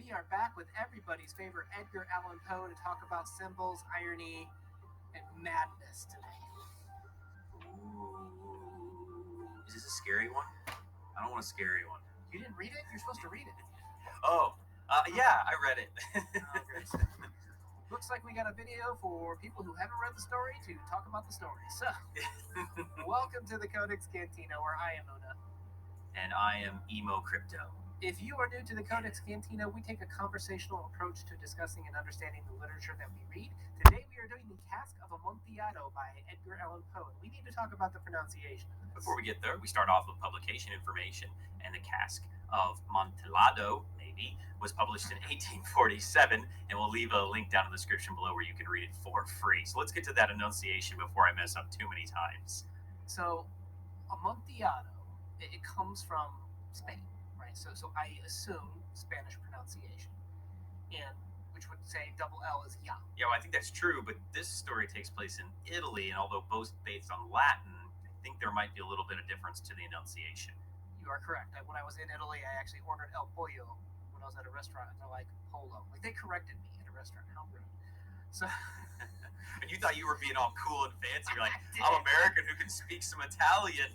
We are back with everybody's favorite Edgar Allan Poe to talk about symbols, irony, and madness today. Ooh. Is this a scary one? I don't want a scary one. You didn't read it? You're supposed to read it. Oh, yeah, I read it. Okay. Looks like we got a video for people who haven't read the story to talk about the story. So, welcome to the Codex Cantina, where I am Una. And I am Emo Crypto. If you are new to the Codex Cantina, we take a conversational approach to discussing and understanding the literature that we read. Today we are doing The Cask of Amontillado by Edgar Allan Poe. We need to talk about the pronunciation of this. Before we get there, we start off with publication information, and The Cask of Amontillado, maybe, was published in 1847, and we'll leave a link down in the description below where you can read it for free. So let's get to that enunciation before I mess up too many times. So, Amontillado, it comes from Spain, right? So I assume Spanish pronunciation, and which would say double L is ya. Yeah, well, I think that's true, but this story takes place in Italy, and although both based on Latin, I think there might be a little bit of difference to the enunciation. You are correct. When I was in Italy, I actually ordered El Pollo when I was at a restaurant, and they're like Polo. Like they corrected me at a restaurant. How rude. So, And you thought you were being all cool and fancy. You're like, I'm American who can speak some Italian.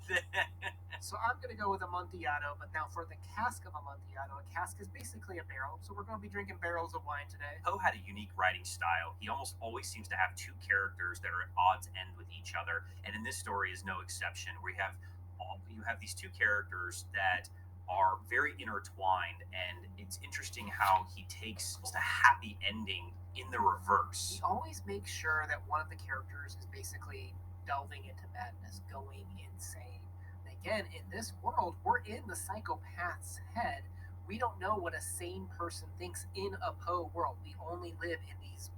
So I'm going to go with Amontillado, but now for the cask of Amontillado, a cask is basically a barrel, so we're going to be drinking barrels of wine today. Poe had a unique writing style. He almost always seems to have two characters that are at odds end with each other, and in this story is no exception. You have these two characters that are very intertwined, and it's interesting how he takes a happy ending in the reverse. He always makes sure that one of the characters is basically delving into madness, going insane. And again, in this world, we're in the psychopath's head. We don't know what a sane person thinks in a Poe world. We only live in these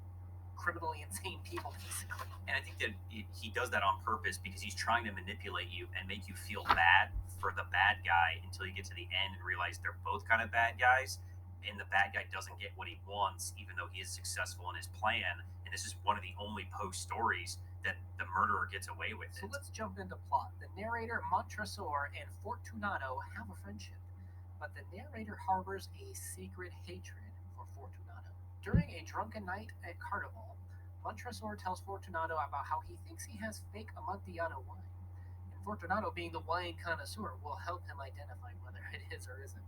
criminally insane people, basically. And I think that he does that on purpose because he's trying to manipulate you and make you feel bad for the bad guy until you get to the end and realize they're both kind of bad guys. And the bad guy doesn't get what he wants, even though he is successful in his plan. And this is one of the only Poe stories that the murderer gets away with it. So let's jump into plot. The narrator, Montresor, and Fortunato have a friendship, but the narrator harbors a secret hatred for Fortunato. During a drunken night at Carnival, Montresor tells Fortunato about how he thinks he has fake Amontillado wine, and Fortunato, being the wine connoisseur, will help him identify whether it is or isn't.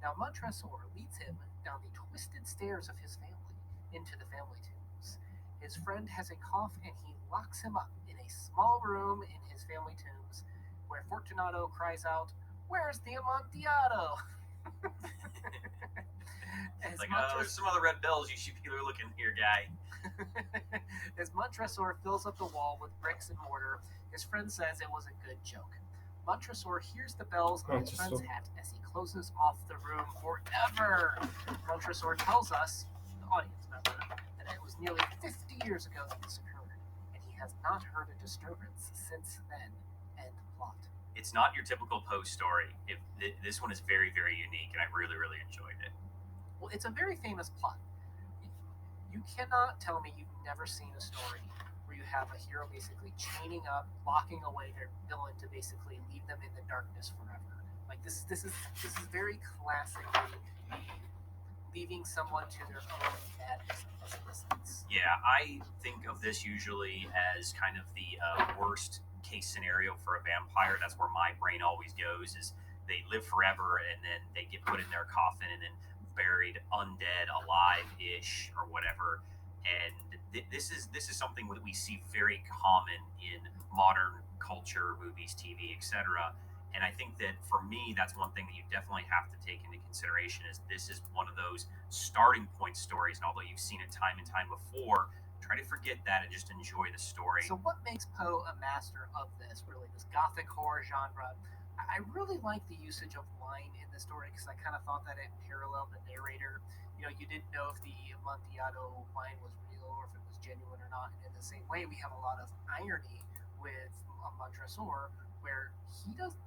Now, Montresor leads him down the twisted stairs of his family into the family tombs. His friend has a cough and he locks him up in a small room in his family tombs where Fortunato cries out, "Where's the Amontillado?" It's like, there's some other red bells you should be looking here, guy. As Montresor fills up the wall with bricks and mortar, his friend says it was a good joke. Montresor hears the bells on his friend's hat as he closes off the room forever. Montresor tells us, the audience member, that it was nearly 50 years ago that this occurred, and he has not heard a disturbance since then. End plot. It's not your typical Poe story. This one is very, very unique, and I really, really enjoyed it. Well, it's a very famous plot. You cannot tell me you've never seen a story where you have a hero basically chaining up, locking away their villain to basically leave them in the darkness forever. Like this is very classically leaving someone to their own madness and innocence. Yeah, I think of this usually as kind of the worst case scenario for a vampire. That's where my brain always goes, is they live forever and then they get put in their coffin and then buried undead, alive-ish, or whatever. And this is something that we see very common in modern culture, movies, TV, etc. And I think that for me, that's one thing that you definitely have to take into consideration, is this is one of those starting point stories. And although you've seen it time and time before, try to forget that and just enjoy the story. So what makes Poe a master of this, really, this gothic horror genre? I really like the usage of wine in the story because I kind of thought that it paralleled the narrator. You didn't know if the Amontillado wine was real or if it was genuine or not. And in the same way, we have a lot of irony with Montresor, where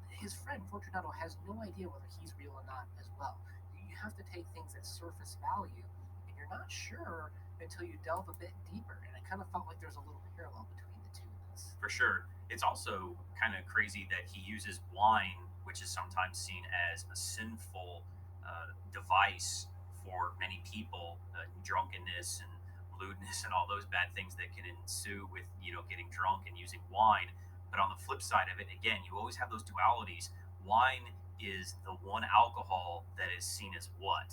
his friend Fortunato has no idea whether he's real or not as well. You have to take things at surface value, and you're not sure until you delve a bit deeper. And I kind of felt like there's a little parallel between the two of this. For sure. It's also kind of crazy that he uses wine, which is sometimes seen as a sinful device for many people, drunkenness and lewdness and all those bad things that can ensue with getting drunk and using wine. But on the flip side of it, again, you always have those dualities. Wine is the one alcohol that is seen as what?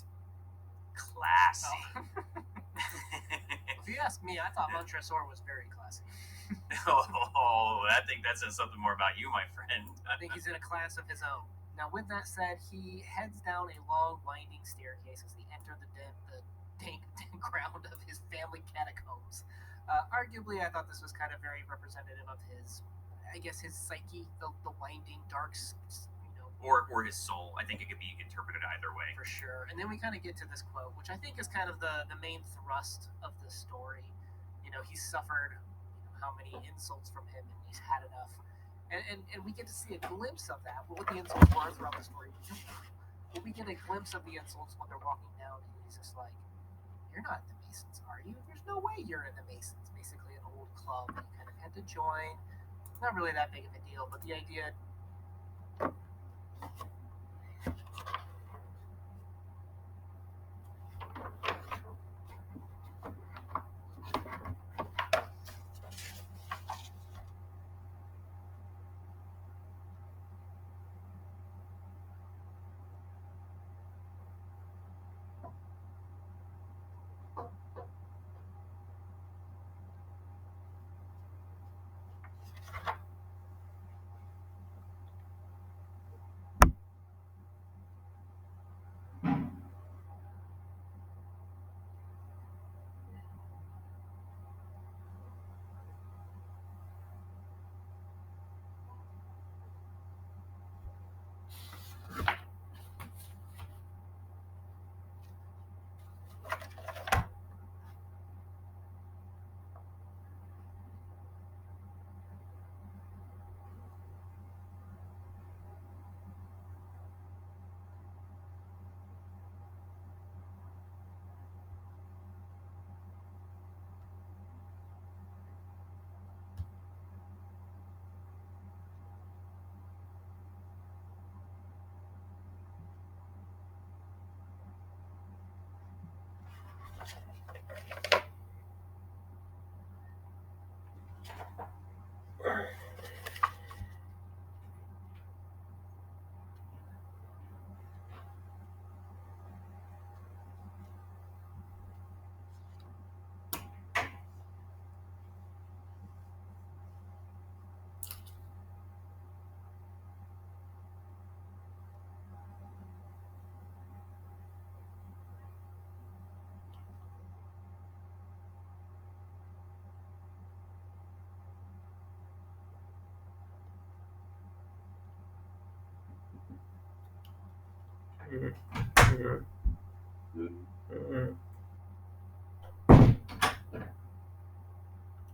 Classy. Oh. If you ask me, I thought Montresor was very classy. Oh, I think that says something more about you, my friend. I think he's in a class of his own. Now, with that said, he heads down a long, winding staircase as they enter the dank ground of his family catacombs. Arguably, I thought this was kind of very representative of his, I guess, his psyche, the winding, dark, or his soul. I think it could be interpreted either way. For sure. And then we kind of get to this quote, which I think is kind of the main thrust of the story. He's suffered how many insults from him, and he's had enough. And we get to see a glimpse of that. What the insults were throughout the story. But we get a glimpse of the insults when they're walking down, and he's just like, "You're not in the Masons, are you? There's no way you're in the Masons." Basically, an old club that you kind of had to join. Not really that big of a deal, but the idea.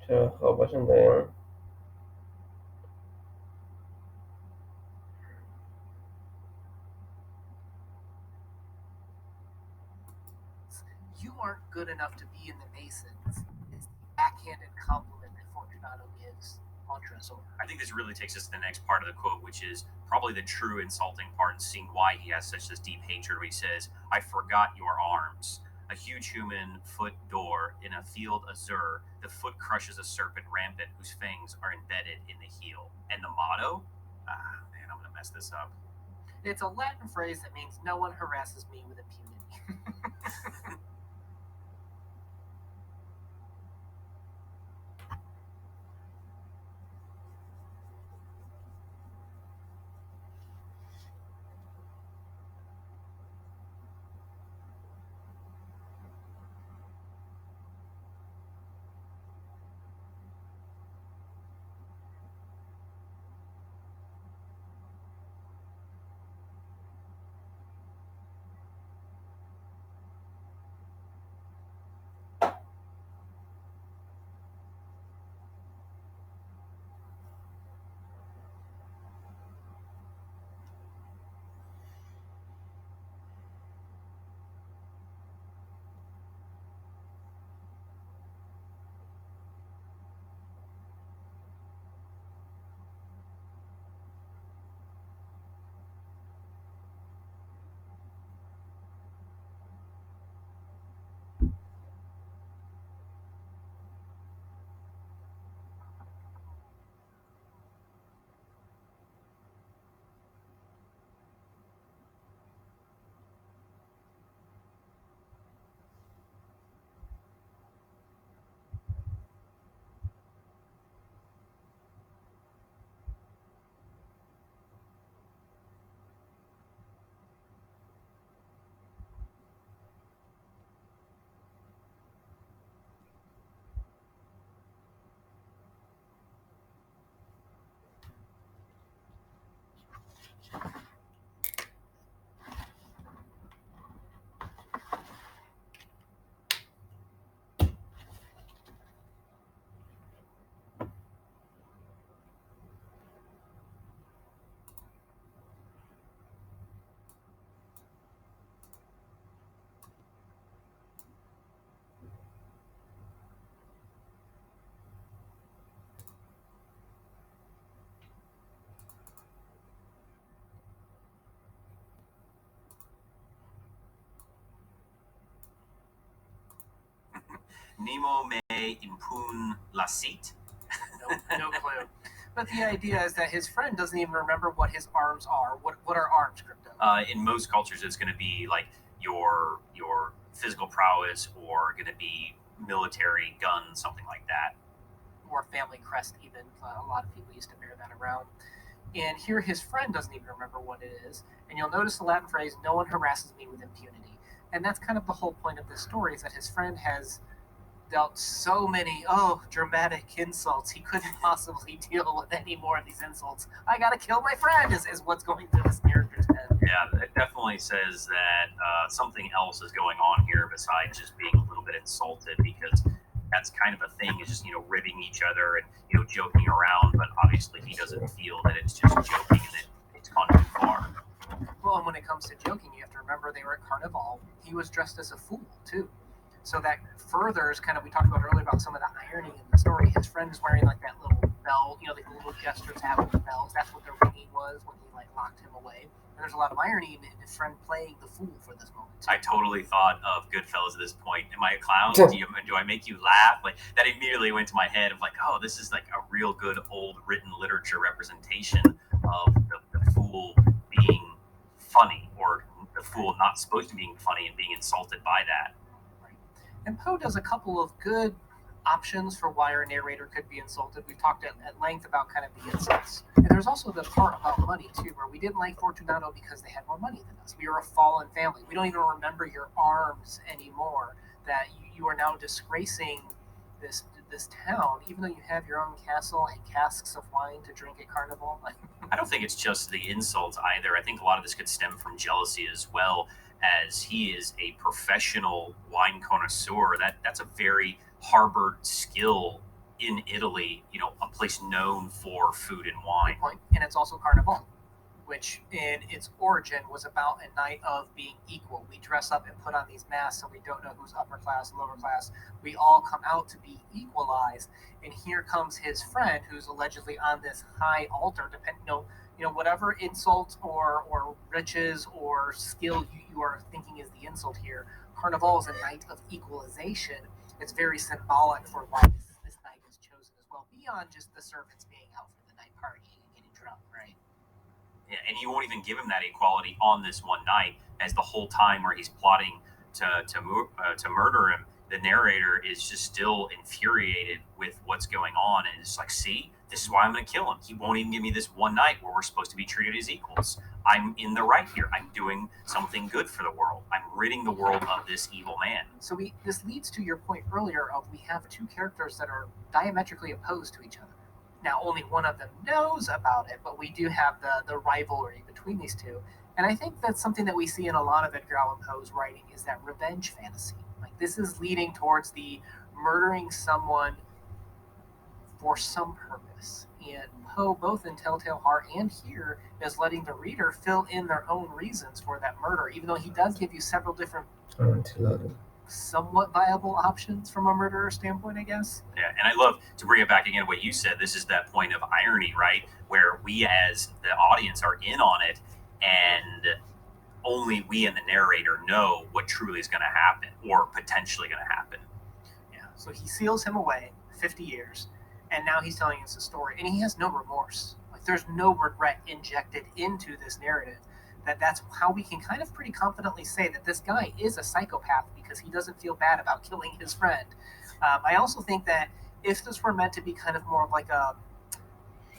چه خوابشون داریم. You aren't good enough to be in the Masons is the backhanded compliment that Fortunato gives Montresor. I think this really takes us to the next part of the quote, which is probably the true insulting part and seeing why he has such this deep hatred, where he says, "I forgot your arms. A huge human foot door in a field azure, the foot crushes a serpent rampant whose fangs are embedded in the heel." And the motto? Man, I'm going to mess this up. It's a Latin phrase that means no one harasses me with impunity. Nemo me impun lacit. No clue. But the idea is that his friend doesn't even remember what his arms are. What are arms, Crypto? In most cultures, it's going to be like your physical prowess, or going to be military gun, something like that. Or family crest, even. A lot of people used to bear that around. And here his friend doesn't even remember what it is. And you'll notice the Latin phrase, no one harasses me with impunity. And that's kind of the whole point of this story, is that his friend has dealt so many, dramatic insults. He couldn't possibly deal with any more of these insults. I gotta kill my friend, is what's going through this character's head. Yeah, it definitely says that something else is going on here besides just being a little bit insulted, because that's kind of a thing, is just, ribbing each other and, joking around, but obviously he doesn't feel that it's just joking and it's gone too far. Well, and when it comes to joking, you have to remember they were at Carnival. He was dressed as a fool, too. So that furthers kind of, we talked about earlier about some of the irony in the story. His friend is wearing like that little bell, the little gestures have with the bells. That's what the ringing was when he locked him away. And there's a lot of irony in his friend playing the fool for this moment. I totally thought of Goodfellas at this point. Am I a clown? Do I make you laugh? Like, that immediately went to my head of like, oh, this is like a real good old written literature representation of the fool being funny, or the fool not supposed to be being funny and being insulted by that. And Poe does a couple of good options for why our narrator could be insulted. We've talked at length about kind of the insults. And there's also the part about money, too, where we didn't like Fortunato because they had more money than us. We were a fallen family. We don't even remember your arms anymore, that you are now disgracing this town, even though you have your own castle and casks of wine to drink at Carnival. I don't think it's just the insults either. I think a lot of this could stem from jealousy as well, as he is a professional wine connoisseur. That's a very harbored skill in Italy, a place known for food and wine. And it's also Carnival, which in its origin was about a night of being equal. We dress up and put on these masks so we don't know who's upper class, lower class. We all come out to be equalized. And here comes his friend who's allegedly on this high altar, whatever insult or riches or skill you are thinking is the insult here. Carnival is a night of equalization. It's very symbolic for why this night is chosen as well, beyond just the servants being out for the night partying and getting drunk, right? Yeah, and you won't even give him that equality on this one night, as the whole time where he's plotting to murder him, the narrator is just still infuriated with what's going on, and it's like, see, this is why I'm going to kill him. He won't even give me this one night where we're supposed to be treated as equals. I'm in the right here. I'm doing something good for the world. I'm ridding the world of this evil man. So this leads to your point earlier of we have two characters that are diametrically opposed to each other. Now, only one of them knows about it, but we do have the rivalry between these two. And I think that's something that we see in a lot of Edgar Allan Poe's writing, is that revenge fantasy. Like, this is leading towards the murdering someone for some purpose. And Poe, both in Telltale Heart and here, is letting the reader fill in their own reasons for that murder, even though he does give you several different somewhat viable options from a murderer standpoint, I guess. Yeah, and I love to bring it back again what you said. This is that point of irony, right? Where we as the audience are in on it, and only we and the narrator know what truly is going to happen, or potentially going to happen. Yeah, so he seals him away 50 years, and now he's telling us a story, and he has no remorse. Like, there's no regret injected into this narrative. That's how we can kind of pretty confidently say that this guy is a psychopath, because he doesn't feel bad about killing his friend. I also think that if this were meant to be kind of more of like a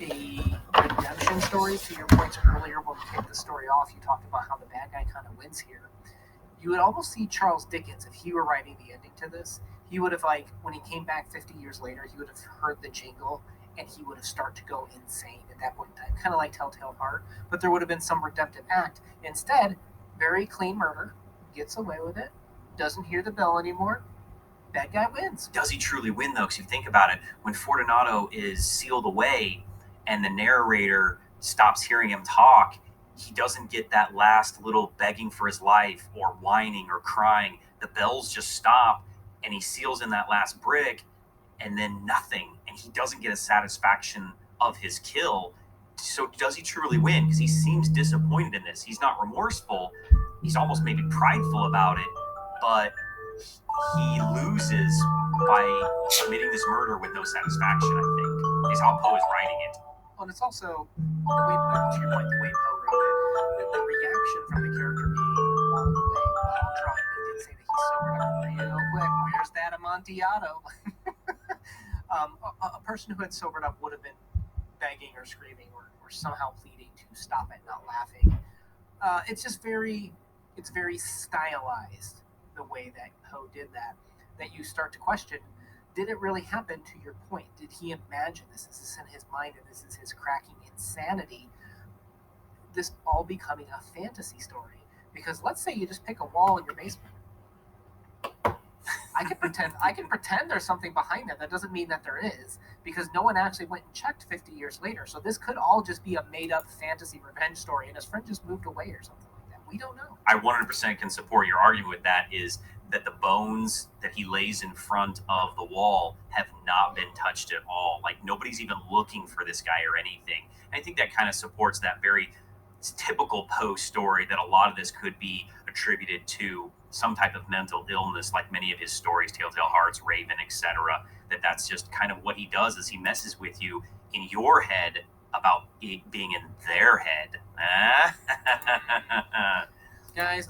redemption story, to your points earlier when we kicked the story off, you talked about how the bad guy kind of wins here. You would almost see Charles Dickens, if he were writing the ending to this, he would have, like, when he came back 50 years later, he would have heard the jingle, and he would have started to go insane at that point in time, kind of like Telltale Heart, but there would have been some redemptive act. Instead, very clean murder, gets away with it, doesn't hear the bell anymore, bad guy wins. Does he truly win, though? Because you think about it, when Fortunato is sealed away and the narrator stops hearing him talk, he doesn't get that last little begging for his life or whining or crying. The bells just stop, and he seals in that last brick, and then nothing, and he doesn't get a satisfaction of his kill. So does he truly win? Because he seems disappointed in this. He's not remorseful. He's almost maybe prideful about it, but he loses by committing this murder with no satisfaction, I think, is how Poe is writing it. Well, and it's also the way, to your point, the way Poe wrote it, the reaction from the character being walled away while drawing. They did say that he sobered up real quick. Where's that Amontillado? A person who had sobered up would have been begging or screaming or somehow pleading to stop it, not laughing. It's just it's very stylized the way that Poe did that you start to question, did it really happen? To your point, did he imagine this? Is this in his mind and this is his cracking insanity? This all becoming a fantasy story? Because let's say you just pick a wall in your basement. I can pretend there's something behind that. That doesn't mean that there is, because no one actually went and checked 50 years later. So this could all just be a made-up fantasy revenge story, and his friend just moved away or something like that. We don't know. I 100% can support your argument with that, is that the bones that he lays in front of the wall have not been touched at all. Like, nobody's even looking for this guy or anything. And I think that kind of supports that very typical Poe story, that a lot of this could be attributed to some type of mental illness, like many of his stories, Telltale Hearts, Raven, etc. That's just kind of what he does, is he messes with you in your head about it being in their head. Guys,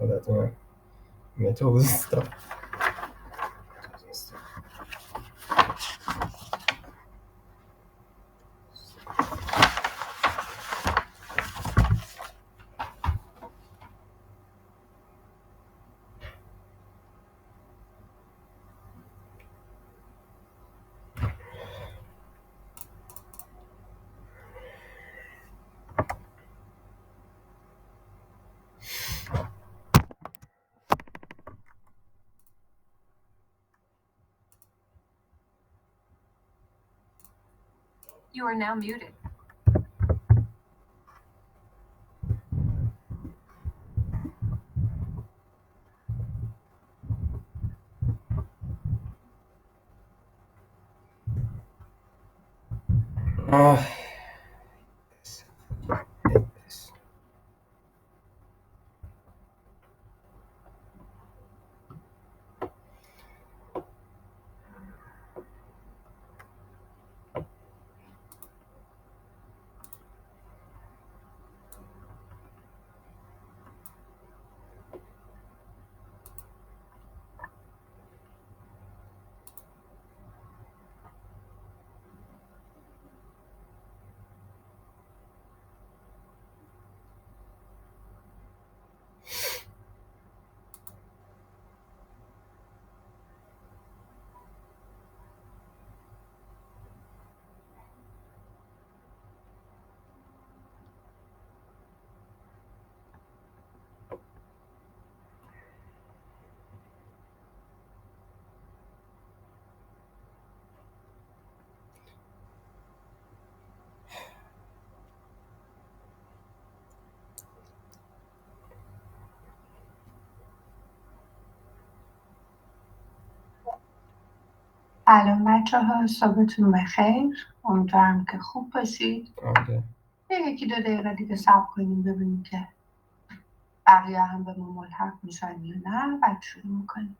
that's why I told this stuff. You are now muted. Oh, hate this. سلام بچه ها، صبحتون بخیر. امیدوارم که خوب باشید. آره. یکی 2 دقیقه دیگه صبر کنیم ببینیم که بقیه هم به ما ملحق میشن یا نه. بعد شروع میکنیم.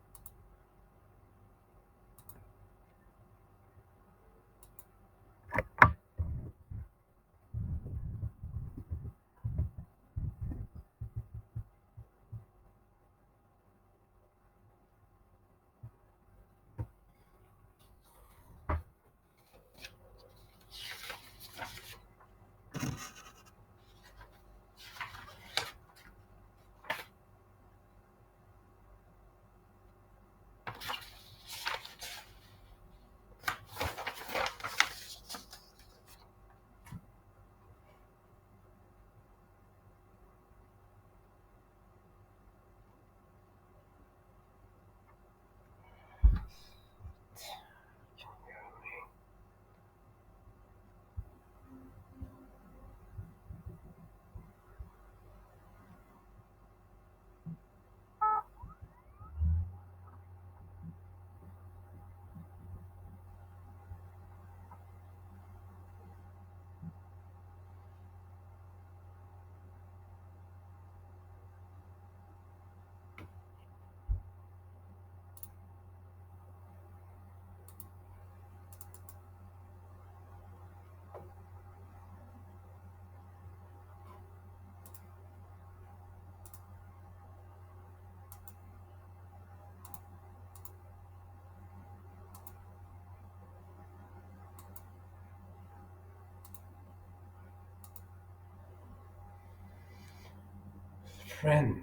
Friend.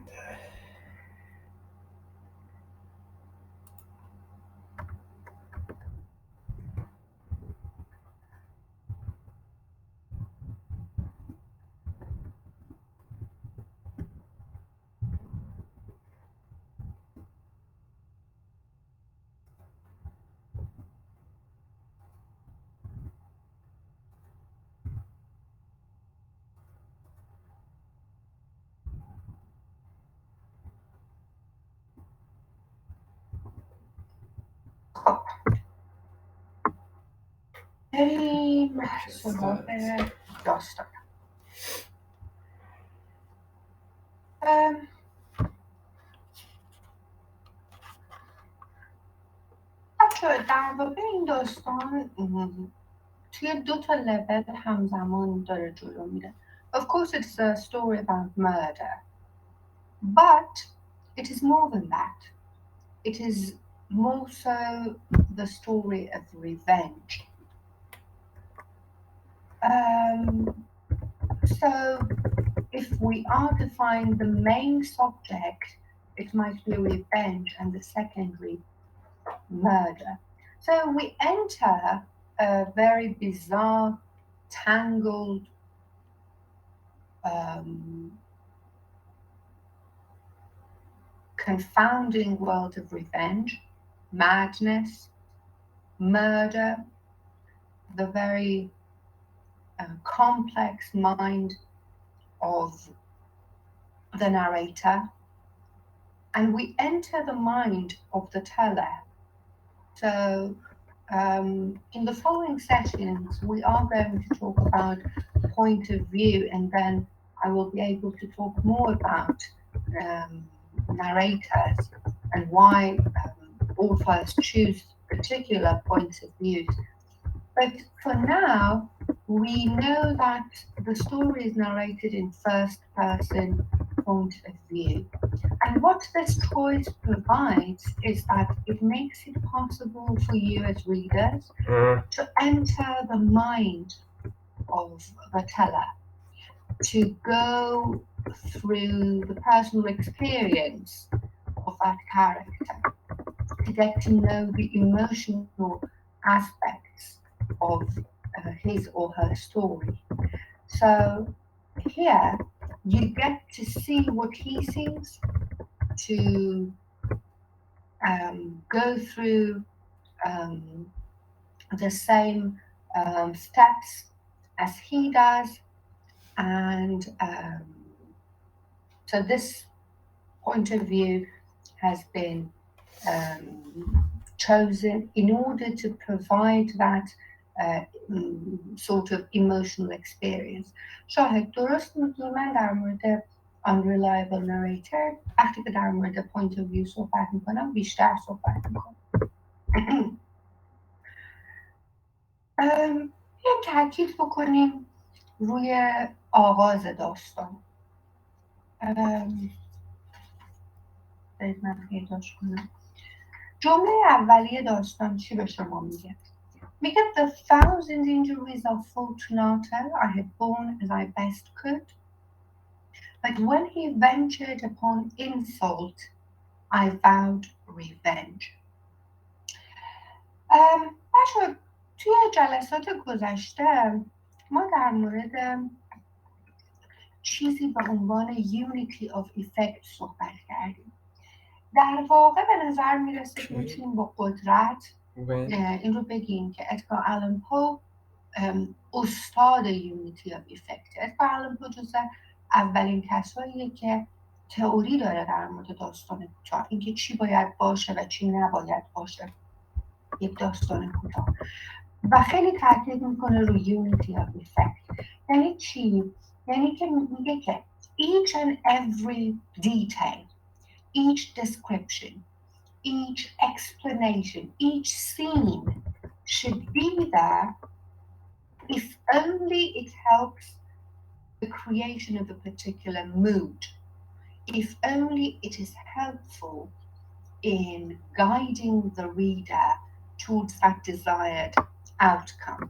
خب بریم سراغ داستان. بچه در واقع این داستان توی 2 تا لول همزمان داره جلو میره. Of course it's a story about murder, but it is more than that. It is more so the story of revenge. So if we are to find the main subject, it might be revenge and the secondary murder. So we enter a very bizarre, tangled, confounding world of revenge, madness, murder, the very complex mind of the narrator, and we enter the mind of the teller. So in the following sessions, we are going to talk about point of view, and then I will be able to talk more about narrators and why authors choose particular points of view. But for now, we know that the story is narrated in first person point of view. And what this choice provides is that it makes it possible for you as readers to enter the mind of the teller, to go through the personal experience of that character, to get to know the emotional aspects of his or her story. So here you get to see what he sees, to go through the same steps as he does, and so this point of view has been chosen in order to provide that sort of emotional experience. شاهد درست میگی. من در مورد unreliable narrator وقتی که در مورد point of view صحبت میکنم بیشتر صحبت میکنم. یه تاکید بکنیم روی آغاز داستان. من پیداش کنم. جمله اولیه داستان چی به شما میگه؟ میگه the thousand injuries of Fortunato I had borne as I best could, but when he ventured upon insult I vowed revenge. بچه توی جلسات گذشته ما در مورد چیزی به عنوان unity of effect صحبت کردیم. در واقع به نظر میرسه که میتونیم با قدرت این رو بگیم که ادگار آلن پو استاد یونیتی آف افکت. ادگار آلن پو جزو اولین کساییه که تئوری داره در مورد داستان کوتاه، اینکه چی باید باشه و چی نباید باشه یک داستان کوتاه، و خیلی تاکید میکنه روی یونیتی آف افکت. یعنی چی؟ یعنی که میگه که each and every detail, each description, each explanation, each scene should be there if only it helps the creation of a particular mood, if only it is helpful in guiding the reader towards that desired outcome.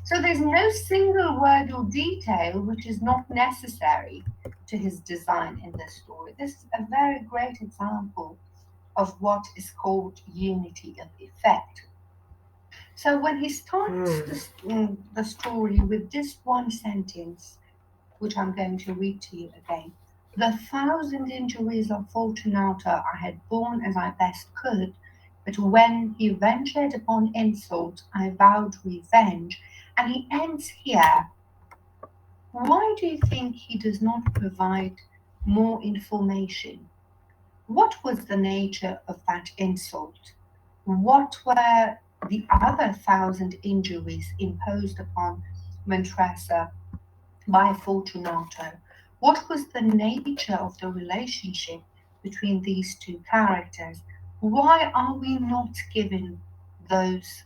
So there's no single word or detail which is not necessary to his design in this story. This is a very great example of what is called unity of effect. So when he starts the story with this one sentence, which I'm going to read to you again, the thousand injuries of Fortunato I had borne as I best could, but when he ventured upon insult, I vowed revenge. And he ends here. Why do you think he does not provide more information? What was the nature of that insult? What were the other 1,000 injuries imposed upon Montressa by Fortunato? What was the nature of the relationship between these two characters? Why are we not given those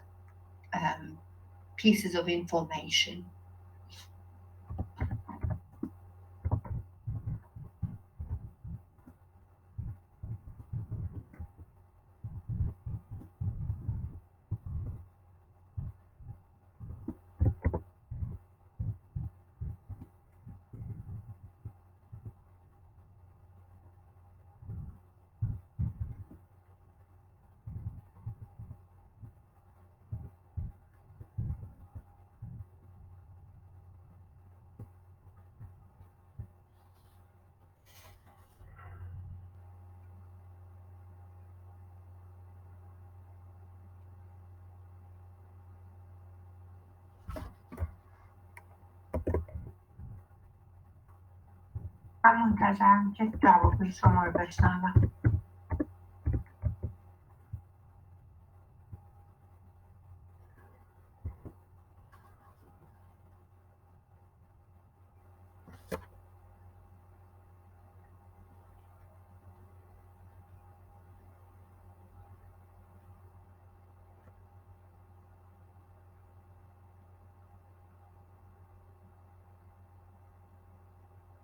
pieces of information? من منتظرم که جواب شما رو بشنوم.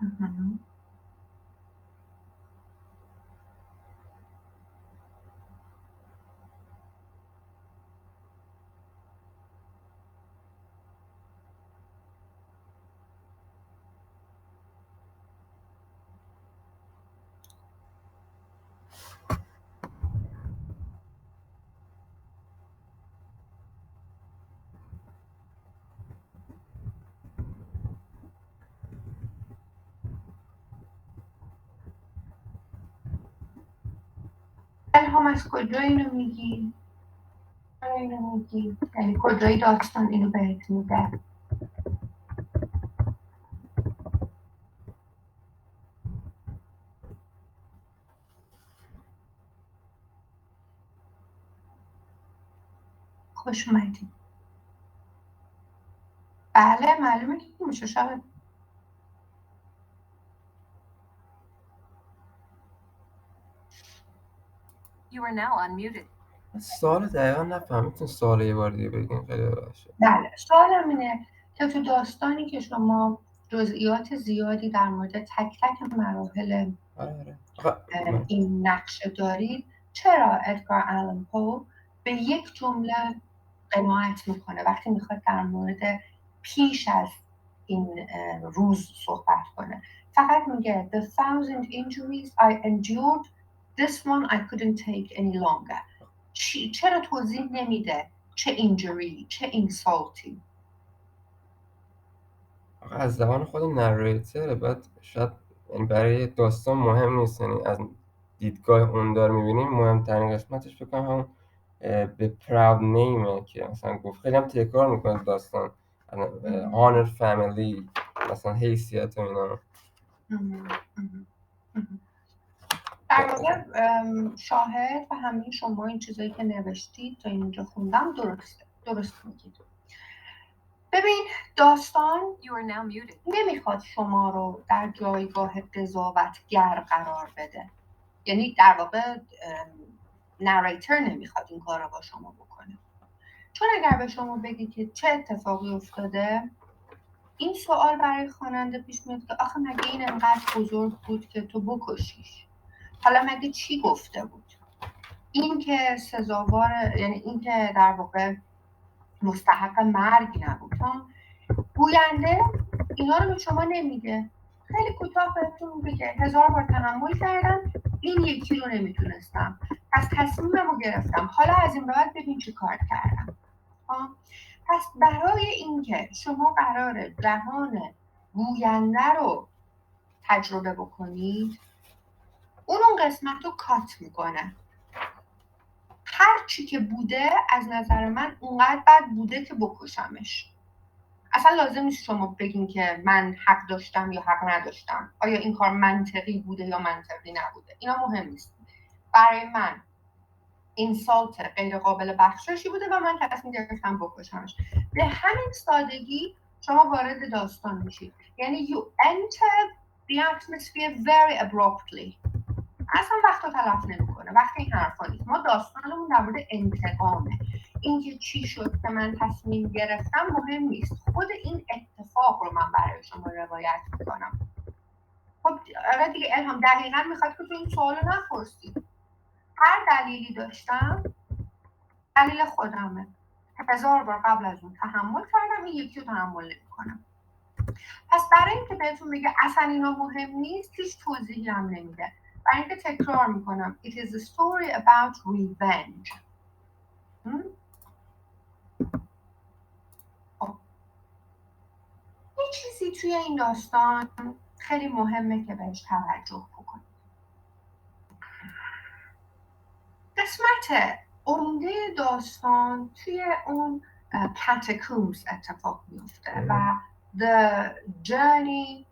مهم. الهام از کجا اینو میگی؟ چرا اینو میگی؟ یعنی کجای داستان اینو بهت میده؟ خوش اومدی. بله معلومه که میشه شاید. You are now unmuted. سوال دقیقا نفهم، میتونی سوال یه بار دیگه بگین؟ خیلی ببخشید. بله سوالم اینه که تو داستانی که شما جزئیات زیادی در مورد تک تک مراحل این نقشه دارید، چرا ادگار آلن پو به یک جمله قناعت میکنه وقتی میخواد در مورد پیش از این روز صحبت کنه؟ فقط میگه the 1000 injuries I endured, this one I couldn't take any longer. چرا توضیح نمیده چه اینجوری، چه اینسالتی؟ از زبان خود نریتر، بعد شاید برای داستان مهم نیست، یعنی از دیدگاه اون دار میبینیم مهمترین قسمتش بکنم همون به پراود نیمه که مثلا گفت خیلی هم تکرار میکنه داستان هانر فامیلی مثلا حیثیت و اینا. در واقع شاهد و همه شما این چیزایی که نوشتید تا اینجا خوندم درست میگید. ببین داستان نمیخواد شما رو در جایگاه قضاوتگر قرار بده، یعنی در واقع نریتر نمیخواد این کار رو با شما بکنه، چون اگر به شما بگی که چه اتفاقی افتاده، این سوال برای خواننده پیش میاد که آخه مگه این انقدر بزرگ بود که تو بکشیش؟ حالا مگه چی گفته بود؟ این که سزاوار، یعنی این که در واقع مستحق مرگ نبود ها؟ گوینده اینا رو به شما نمیگه، خیلی کوتاه بهتون میگه 1000 بار تحمل کردم، این یکی رو نمیتونستم، پس تصمیمم رو گرفتم، حالا از این بعد ببین چی کار کردم. پس برای اینکه شما قراره جهان گوینده رو تجربه بکنید، اون قسمت رو کات میکنه. هر چی که بوده از نظر من اونقدر بد بوده که بکشمش. اصلا لازم نیست شما بگین که من حق داشتم یا حق نداشتم، آیا این کار منطقی بوده یا منطقی نبوده، اینا مهم نیست. برای من اینسالت غیر قابل بخششی بوده و من تصمیم گرفتم بکشمش. به همین سادگی شما وارد داستان میشید، یعنی you enter the atmosphere very abruptly. اصلا وقت رو تلف نمیکنه، وقت این حرفا نیست. ما داستانمون در مورد انتقامه. اینکه چی شد که من تصمیم گرفتم مهم نیست، خود این اتفاق رو من برای شما روایت میکنم. خب آره دیگه الهام دقیقا میخواد که تو این سوال رو نپرسی. هر دلیلی داشتم، دلیل خودمه، 1000 بار قبل از اون تحمل کردم، این یکی رو تحمل نمیکنم. پس برای اینکه بهتون میگه اصلا اینا مهم نیست، هیچ توضیحی هم نمیده. برای اینکه تکرار میکنم it is a story about revenge. یه چیزی توی این داستان خیلی مهمه که بهش توجه بکنید. قسمت عمده داستان توی اون catacombs اتفاق میفته و the journey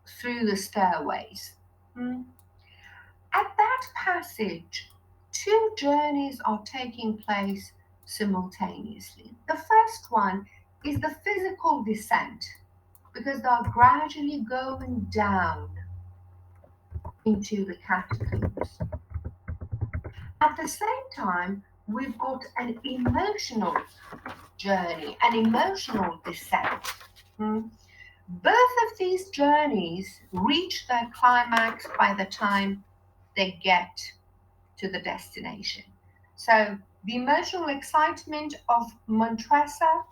through the stairways. At that passage, two journeys are taking place simultaneously. The first one is the physical descent, because they are gradually going down into the catacombs. At the same time, we've got an emotional journey, an emotional descent. Both of these journeys reach their climax by the time they get to the destination. So the emotional excitement of Montressa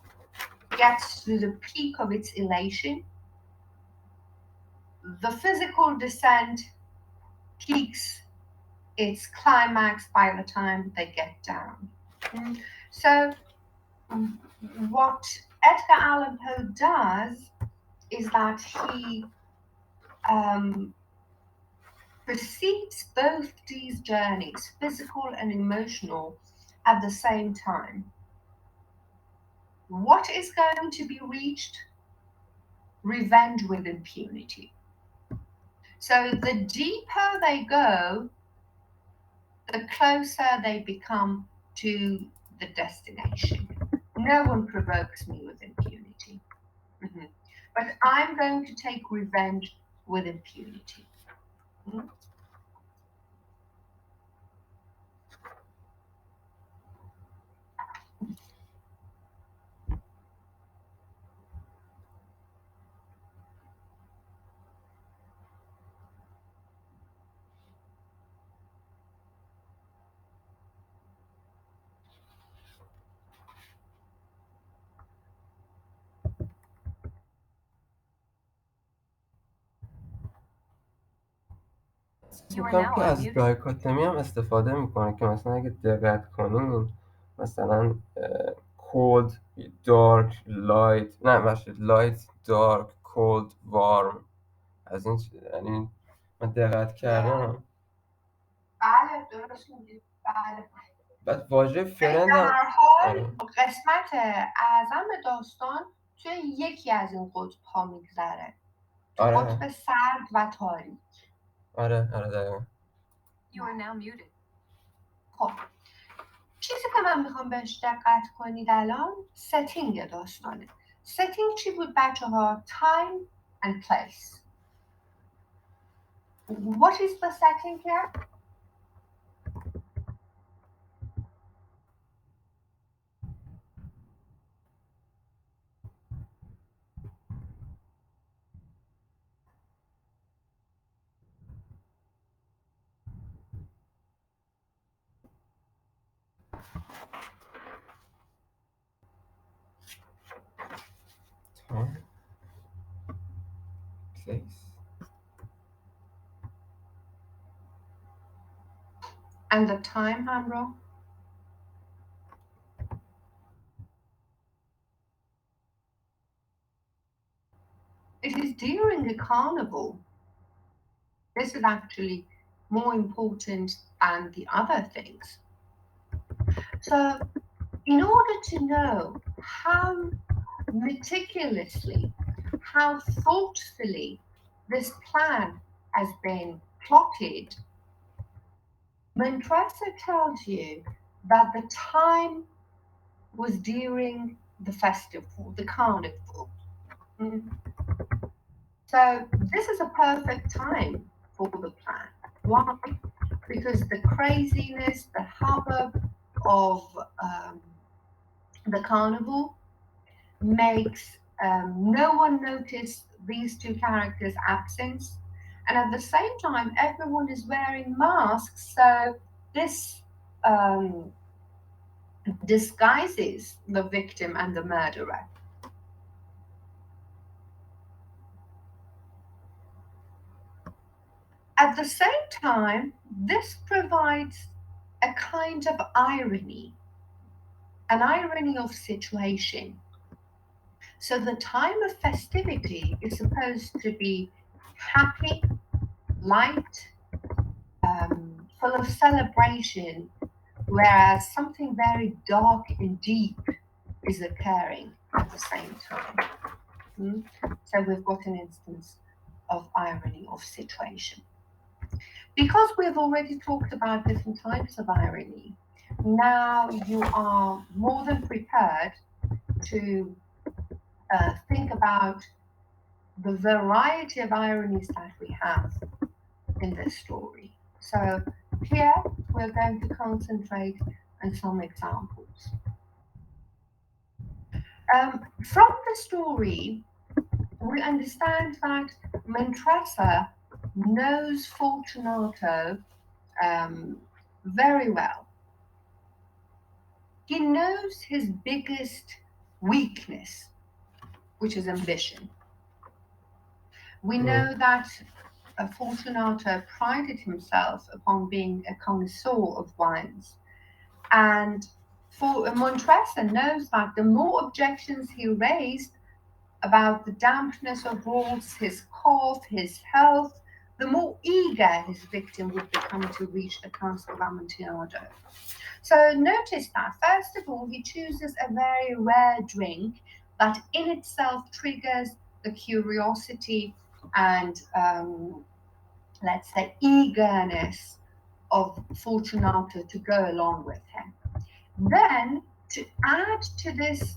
gets to the peak of its elation. The physical descent peaks its climax by the time they get down. So what Edgar Allan Poe does is that he perceives both these journeys, physical and emotional, at the same time. What is going to be reached? Revenge with impunity. So the deeper they go, the closer they become to the destination. No one provokes me with impunity. But I'm going to take revenge with impunity. میکنم که از دایکاتمی هم استفاده میکنه که مثلا اگه دقت کنین مثلا cold dark light نه باشید light dark cold warm از این یعنی من دقت کردم. بله درست میگید. بله. بعد واژه فرند در هر حال قسمت اعظم داستان توی یکی از این قطب ها میگذره. قطب سرد و تاریک. آره دقیقا. You are now muted. خب چیزی که من میخوام بهش دقت کنید الان ستینگ داستانه. ستینگ چی بود بچه ها؟ Time and place. What is the setting here? Time, place. And the time, همراه؟ It is during a carnival. This is actually more important than the other things. So, in order to know how meticulously, how thoughtfully this plan has been plotted, Montressa tells you that the time was during the festival, the carnival. So this is a perfect time for the plan. Why? Because the craziness, the hubbub of the carnival makes no one notice these two characters' absence. And at the same time, everyone is wearing masks, so this disguises the victim and the murderer. At the same time, this provides a kind of irony, an irony of situation. So the time of festivity is supposed to be happy, light, full of celebration, whereas something very dark and deep is occurring at the same time. So we've got an instance of irony, of situation. Because we've already talked about different types of irony, now you are more than prepared to think about the variety of ironies that we have in this story. So here we're going to concentrate on some examples. From the story, we understand that Montressa knows Fortunato very well. He knows his biggest weakness, which is ambition. We know that Fortunato prided himself upon being a connoisseur of wines, and Montressa knows that the more objections he raised about the dampness of walls, his cough, his health, the more eager his victim would become to reach the castle of Amontillado. So notice that, first of all, he chooses a very rare drink that in itself triggers the curiosity and, let's say, eagerness of Fortunato to go along with him. Then, to add to this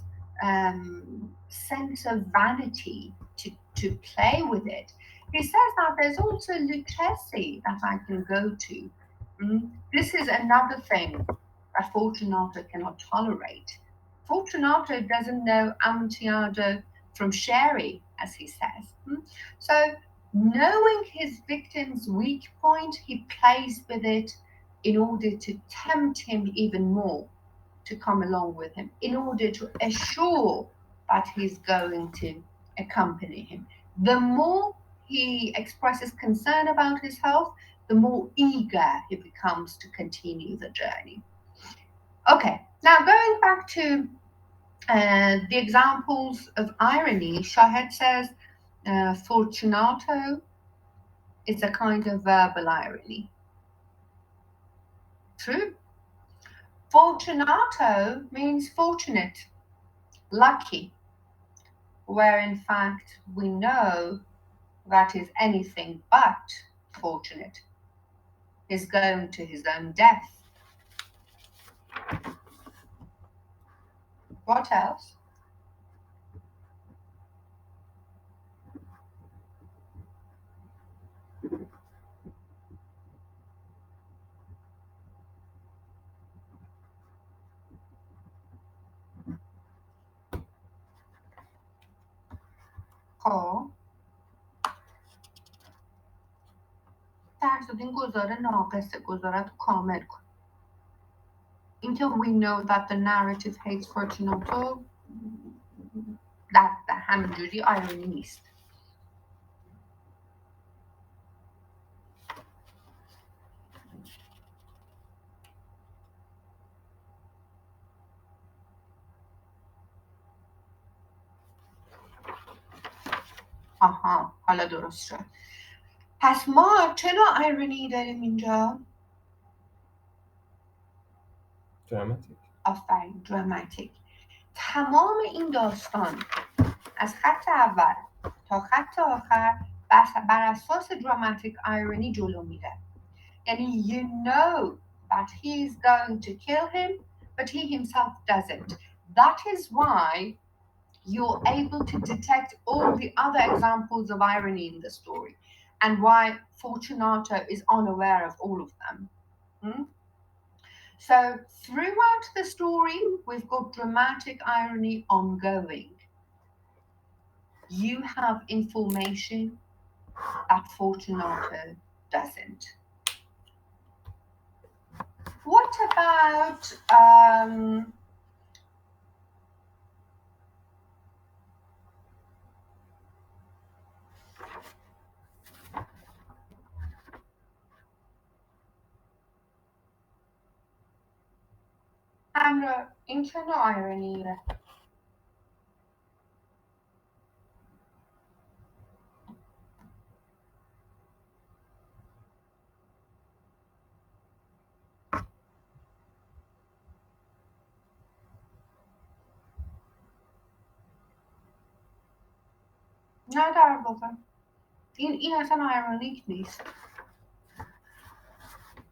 sense of vanity, to play with it, he says that there's also Lucchesi that I can go to. This is another thing that Fortunato cannot tolerate. Fortunato doesn't know Amontillado from Sherry, as he says. So, knowing his victim's weak point, he plays with it in order to tempt him even more to come along with him, in order to assure that he's going to accompany him. The more he expresses concern about his health, the more eager he becomes to continue the journey. Okay, now going back to the examples of irony, Shahed says Fortunato is a kind of verbal irony. True. Fortunato means fortunate, lucky, where in fact we know that is anything but fortunate. He's going to his own death. What else? خب درصد این گزاره ناقصه، گزارت رو کامل کن. اینکه we know that the narrative hates Fortunato در همینجوری irony نیست. آها، حالا درست شد. پس ما چه نوع ایرونی داریم اینجا؟ دراماتیک. آفرین، دراماتیک. تمام این داستان از خط اول تا خط آخر بر اساس دراماتیک ایرونی جلو میره. یعنی you know that he is going to kill him, but he himself doesn't. That is why you're able to detect all the other examples of irony in the story, and why Fortunato is unaware of all of them. So throughout the story, we've got dramatic irony ongoing. You have information that Fortunato doesn't. What about این چه نوع ایرونیه؟ نه در واقع این اصلا ایرونیک نیست.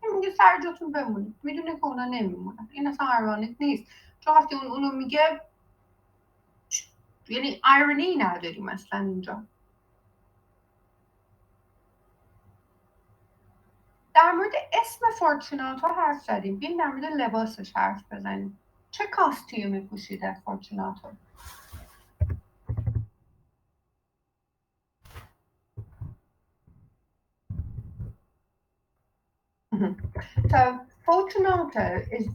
این میگه سر جاتون بمونید، میدونه که اونا نمیمونن. این اصلا ایرونیک نیست، چون وقتی اونو میگه یعنی ایرونی نداریم اصلا اینجا. در مورد اسم فورچوناتو حرف زدیم، بیایم در مورد لباسش حرف بزنیم. چه کاستیومی پوشیده فورچوناتو؟ So Fortunato is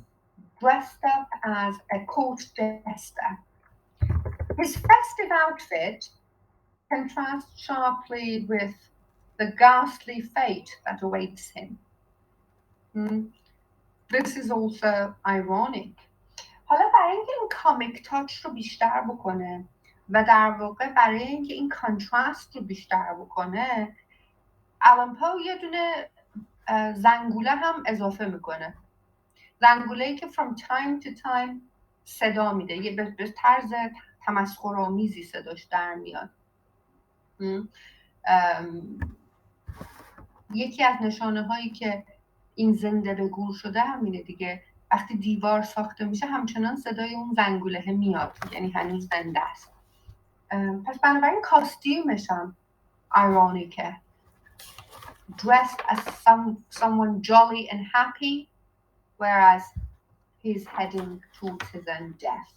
dressed up as a court jester. His festive outfit contrasts sharply with the ghastly fate that awaits him. This is also ironic. حالا برای اینکه این کامیک تاچ رو بیشتر بکنه و در واقع برای اینکه این کانترست رو بیشتر بکنه، آلن پو یه دونه زنگوله هم اضافه میکنه. زنگوله‌ای که from time to time صدا میده، یه به طرز تمسخرآمیزی صداش در میاد. یکی از نشانه هایی که این زنده به گور شده همینه دیگه، وقتی دیوار ساخته میشه همچنان صدای اون زنگوله میاد، یعنی هنوز زنده است. پس بنابراین کاستیومش هم ایرونیکه. Dressed as someone jolly and happy, whereas he's heading towards his own death.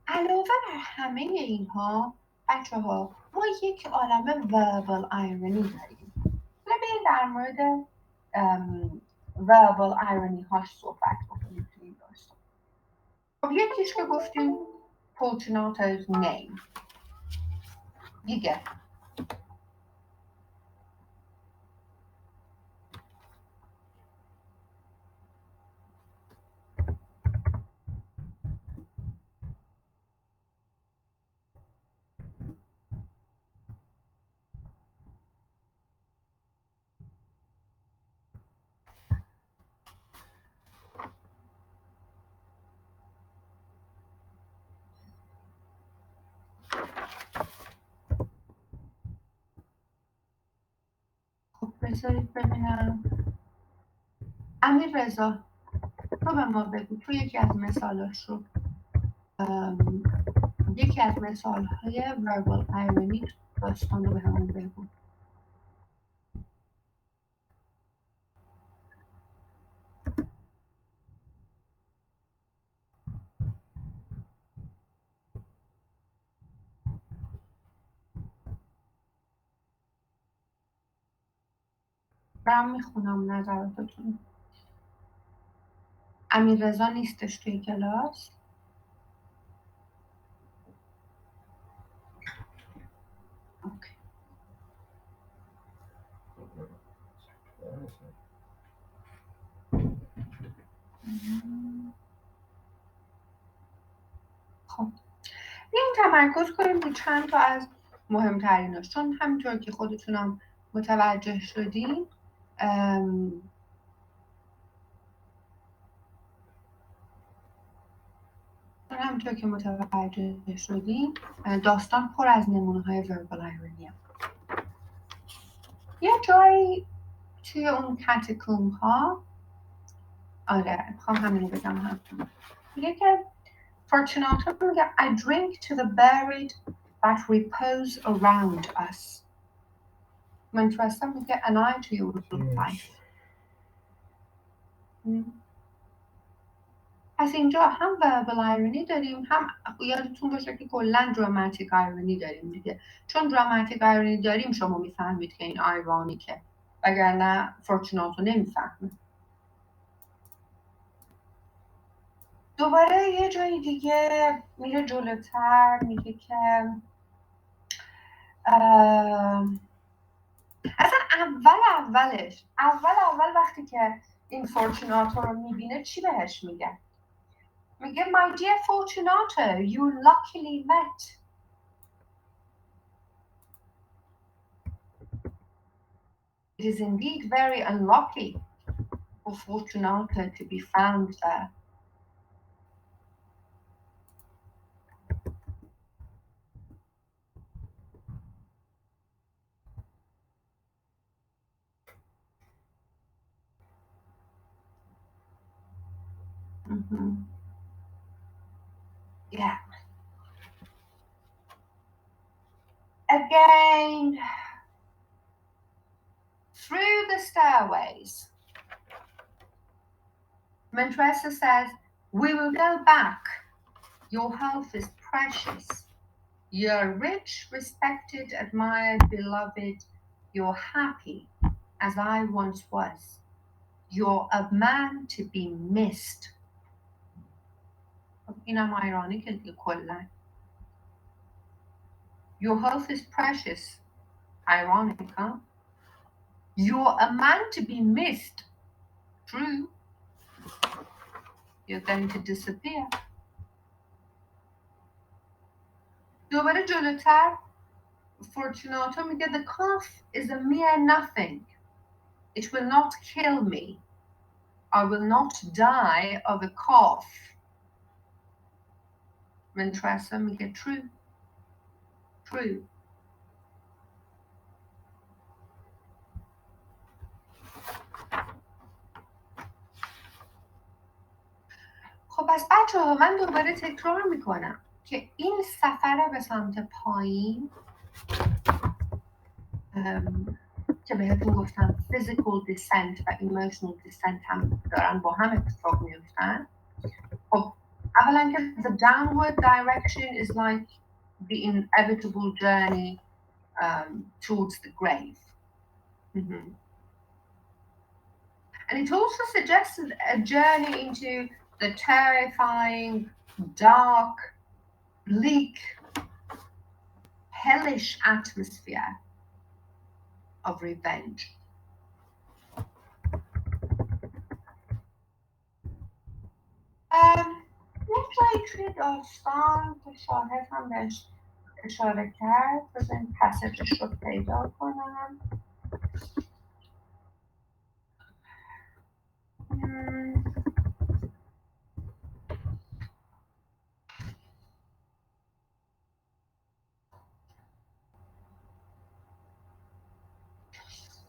علاوه بر همه اینها بچه ها، ما یک عالم verbal irony داریم. حالا بریم در مورد verbal irony هاش صحبت بکنیم توی این داستان. خب یکیش که گفتیم Fortunato's name. دیگه بذارید ببینم. امیررضا تو به ما بگو، تو یکی از مثالاش رو یکی از مثالهای verbal irony داستان رو به همون بگو. برم میخونم نظراتتون. امیررضا نیستش توی کلاس. اوکی. خب بیایم تمرکز کنیم رو چند تا از مهمتریناش، چون همینطور که خودتونم متوجه شدین داستان پر از نمونه‌های verbal irony. یه جایی توی اون کاتاکومب ها، آره میخوام همینو بگم هم، میگه که Fortunato میگه I drink to the buried that repose around us. من توستم میگه and I to your life. پس اینجا هم verbal irony داریم، هم یادتون باشه که کلا dramatic irony داریم دیگه. چون dramatic irony داریم شما میفهمید که این ایرونیکه، وگرنه فورچوناتو نمیفهمه. دوباره یه جای دیگه میره جلوتر، میگه که اصلا اول وقتی که این فورچوناتو رو میبینه چی بهش میگه؟ میگه My dear Fortunato, you luckily met. It is indeed very unlucky for Fortunato to be found there. Yeah. Again, through the stairways, Mantressa says, we will go back. Your health is precious. You're rich, respected, admired, beloved. You're happy, as I once was. You're a man to be missed. اینم ironic کلا. Your health is precious. Ironic, huh? You're a man to be missed. True. You're going to disappear. دوباره جلوتر فورتوناتو میگه the cough is a mere nothing. It will not kill me. I will not die of a cough. Mantressa میگه true. True. خب پس بچه ها من دوباره تکرار میکنم که این سفر به سمت پایین که بهتون گفتم physical descent و emotional descent هم دارن با هم اتفاق میفتن. خب اولا که the downward direction is like the inevitable journey towards the grave. And it also suggests a journey into the terrifying, dark, bleak, hellish atmosphere of revenge. یک توی داستان که شاهد هم بهش اشاره کرد بزنید پسیجش رو پیدا کنم.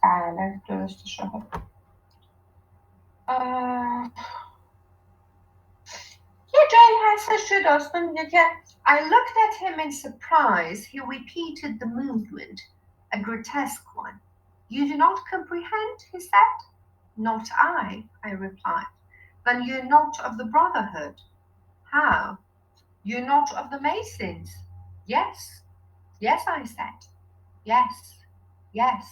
بله درست شده. یه جایی هستش توی داستان میگه که I looked at him in surprise. He repeated the movement, a grotesque one. You do not comprehend, he said. Not I replied. Then you're not of the Brotherhood. How? You're not of the Masons. Yes. Yes, I said. Yes. Yes.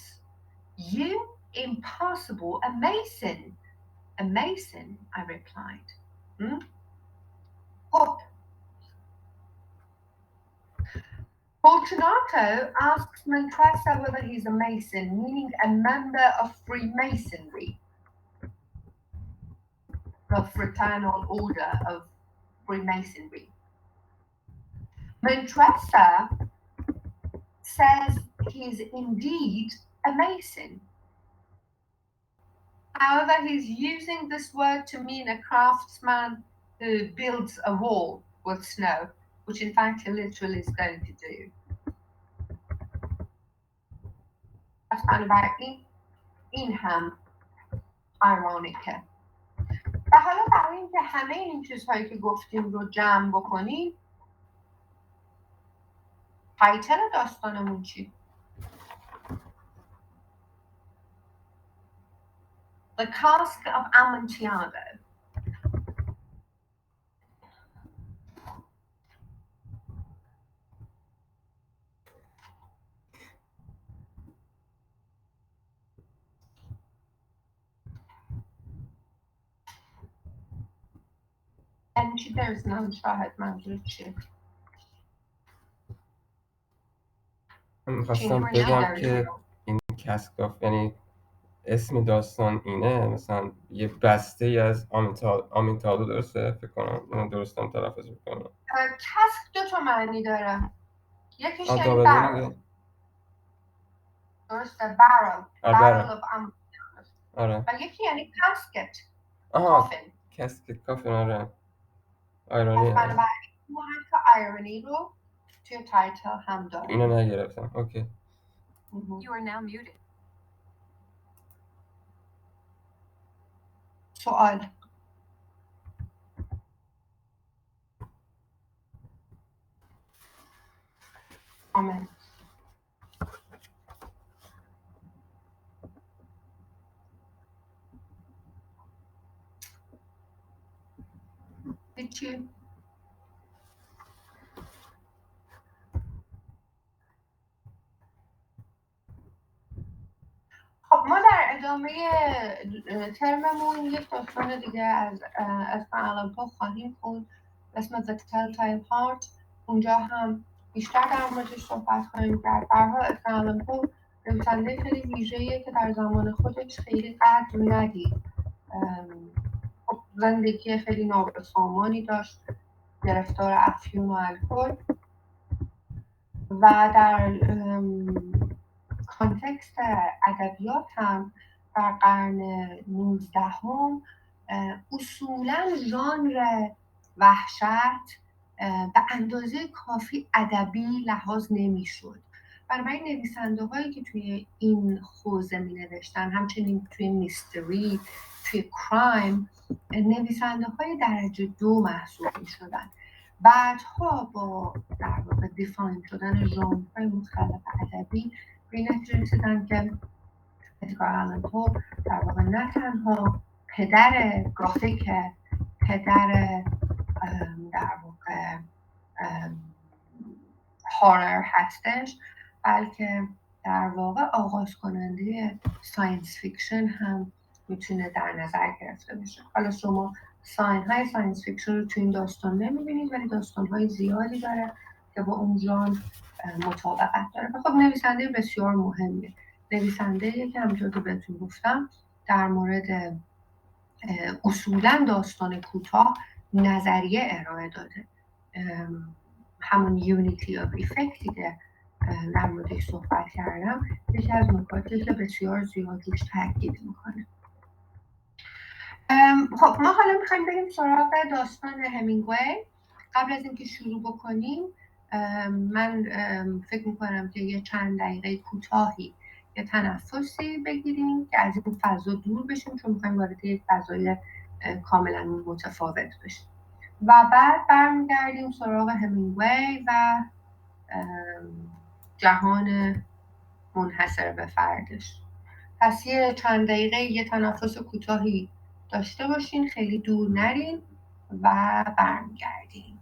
You? Impossible. A Mason. A Mason, I replied. Oh. Fortunato asks Mantressa whether he's a Mason, meaning a member of Freemasonry, the fraternal order of Freemasonry. Mantressa says he's indeed a Mason. However, he's using this word to mean a craftsman who builds a wall with snow, which in fact he literally is going to do. بنابراین این هم ایرونیکه. و حالا برای اینکه همه این چیزهایی که گفتیم رو جمع بکنیم تایتل داستانمون چی؟ The Cask of Amontillado. یعنی چی درزنم شاهد منظور چیه؟ من میخواستم بگم که این کسکاف یعنی اسم داستان اینه مثلا یه بسته ای از آمینتالو درسته فکر کنم من درستم تلفظ میکنم. کسک دو تا معنی داره. یکیش یعنی برل. درسته برل آره. و یکی یعنی کاسکت. کاسکت کافن آره. ایرونی بنابراین ما حتی ایرونی رو توی تایتل هم داریم. اینو نگرفتم. اوکی. You are now muted. سوال کامل. هیچی. خب ما در ادامه ترممون یک داستان دیگه از آلن پو خواهیم خوند به اسم The Telltale Heart. اونجا هم بیشتر در موردش صحبت خواهیم کرد. در حال آلن پو نویسنده خیلی ویژه‌ایه که در زمان خودش خیلی قدر ندید. خب زندگی خیلی نابسامانی داشت، گرفتار افیون و الکل، و در کانتکست ادبیات هم در قرن 19 اصولاً ژانر وحشت به اندازه کافی ادبی لحاظ نمی‌شد. بنابراین نویسنده هایی که توی این حوزه می نوشتن، همچنین توی میستری، توی کرایم، نویسنده های درجه 2 محسوب می شدن. بعدها با در واقع دیفاین شدن ژانرهای مختلف ادبی به این نتیجه رسیدن که ادگار آلن پو در واقع نه تنها پدر گرافیک، پدر در واقع هارر هستش، بلکه در واقع آغاز کننده ساینس فیکشن هم میتونه در نظر گرفته بشه. حالا شما های ساینس فیکشن رو تو این داستان نمیبینید، ولی داستان‌های زیادی داره که با اون ژانر مطابقت داره. خب نویسنده بسیار مهمیه، نویسنده‌ای که همونطور که بهتون گفتم در مورد اصولاً داستان کوتاه نظریه ارائه داده. همون یونیتی آف افکتی که در موردش صحبت کردم یکی از نکاتی که بسیار زیاد روش تاکید میکنه. خب ما حالا میخوایم بریم سراغ داستان همینگوی. قبل از اینکه شروع بکنیم من فکر میکنم که یه چند دقیقه کوتاهی یه تنفسی بگیریم که از این فضا دور بشیم، چون میخوایم وارد یک فضای کاملا متفاوت بشیم و بعد برمیگردیم سراغ همینگوی و جهان منحصر به فردش. پس یه چند دقیقه یه تنفس کوتاهی داشته باشین، خیلی دور نرین و برمیگردیم.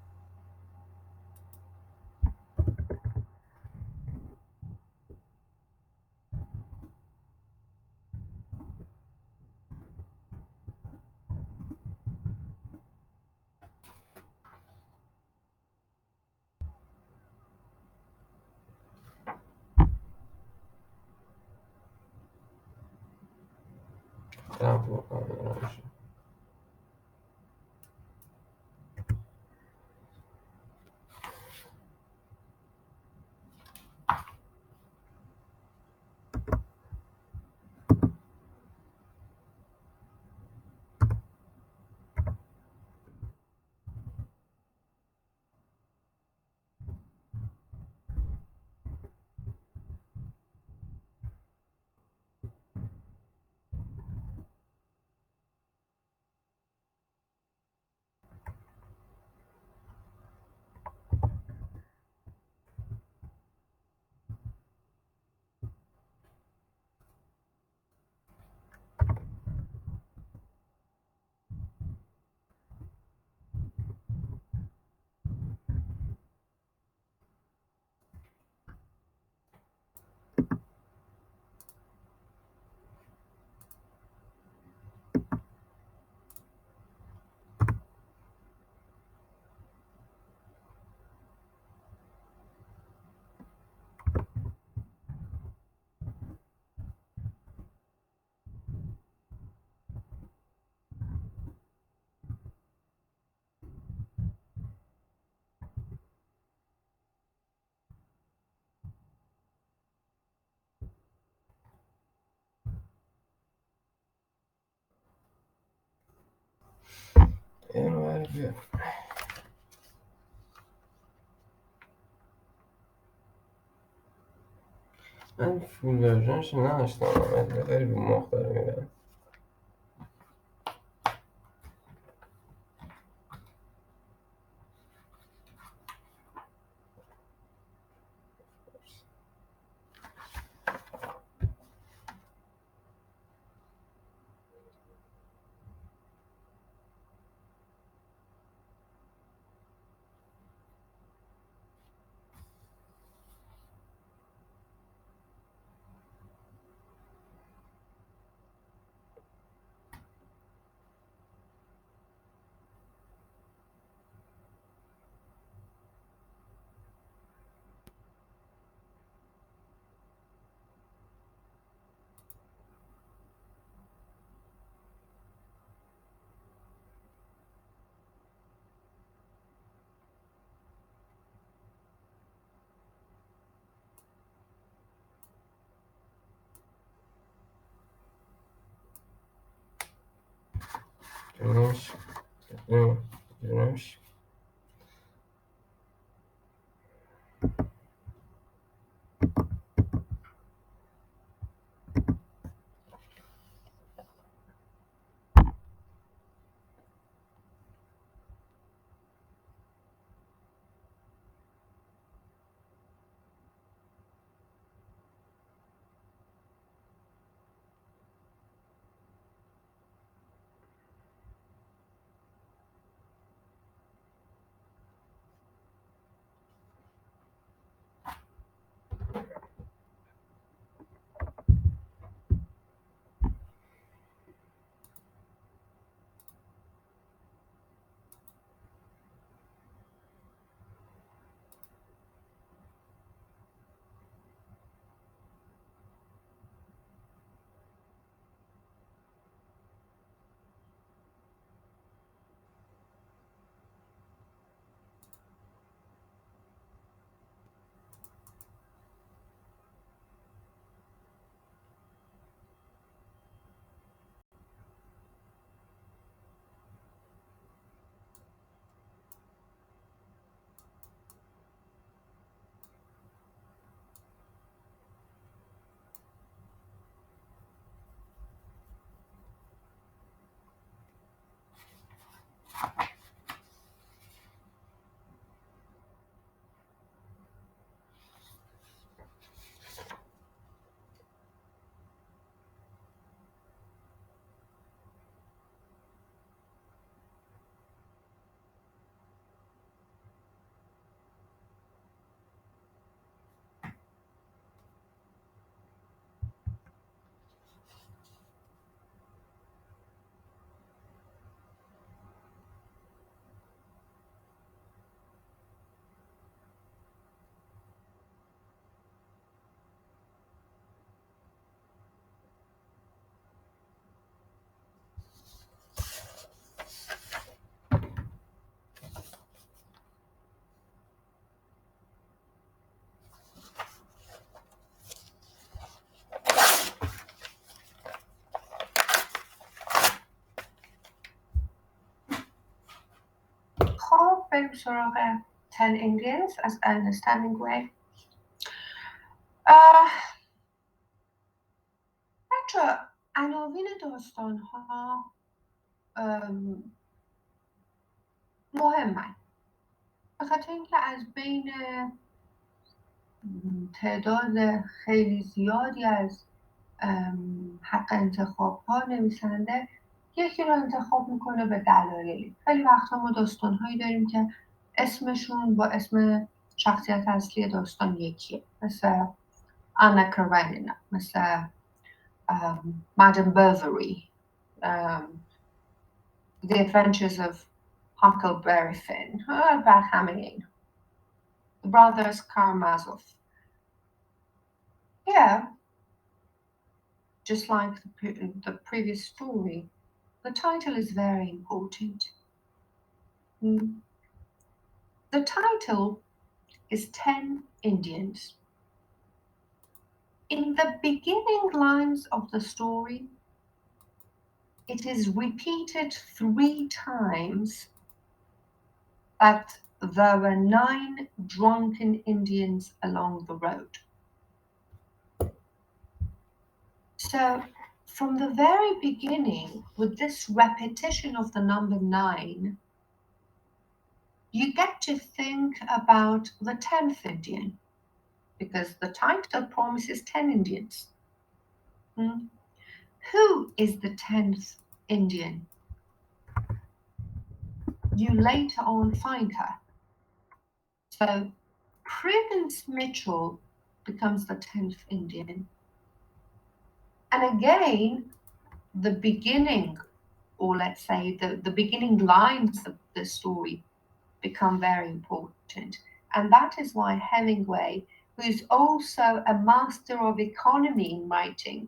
من فول ورژنش نداشتم، خیلی رو مخ داره میرم. نمیشه نمیشه. خب بریم سراغ 10 Indians از Ernest Hemingway. بچه عناوین داستان ها مهمه، به خاطر اینکه از بین تعداد خیلی زیادی از حق انتخاب ها نویسنده یکی رو انتخاب میکنه به دلایلی. خیلی وقتا ما داستان هایی داریم که اسمشون با اسم شخصیت اصلی داستان یکیه، مثل آنا کرنینا، مثل مادام بووری، The Adventures of Huckleberry Finn و همه این The Brothers Karamazov. Yeah, just like the previous story, the title is very important. The title is 10 Indians. In the beginning lines of the story, it is repeated 3 times that there were 9 drunken Indians along the road. So, from the very beginning, with this repetition of the number 9, you get to think about the 10th Indian, because the title promises 10 Indians. Who is the 10th Indian? You later on find her. So Prudence Mitchell becomes the 10th Indian. And again, the beginning, or let's say the beginning lines of the story become very important. And that is why Hemingway, who is also a master of economy in writing,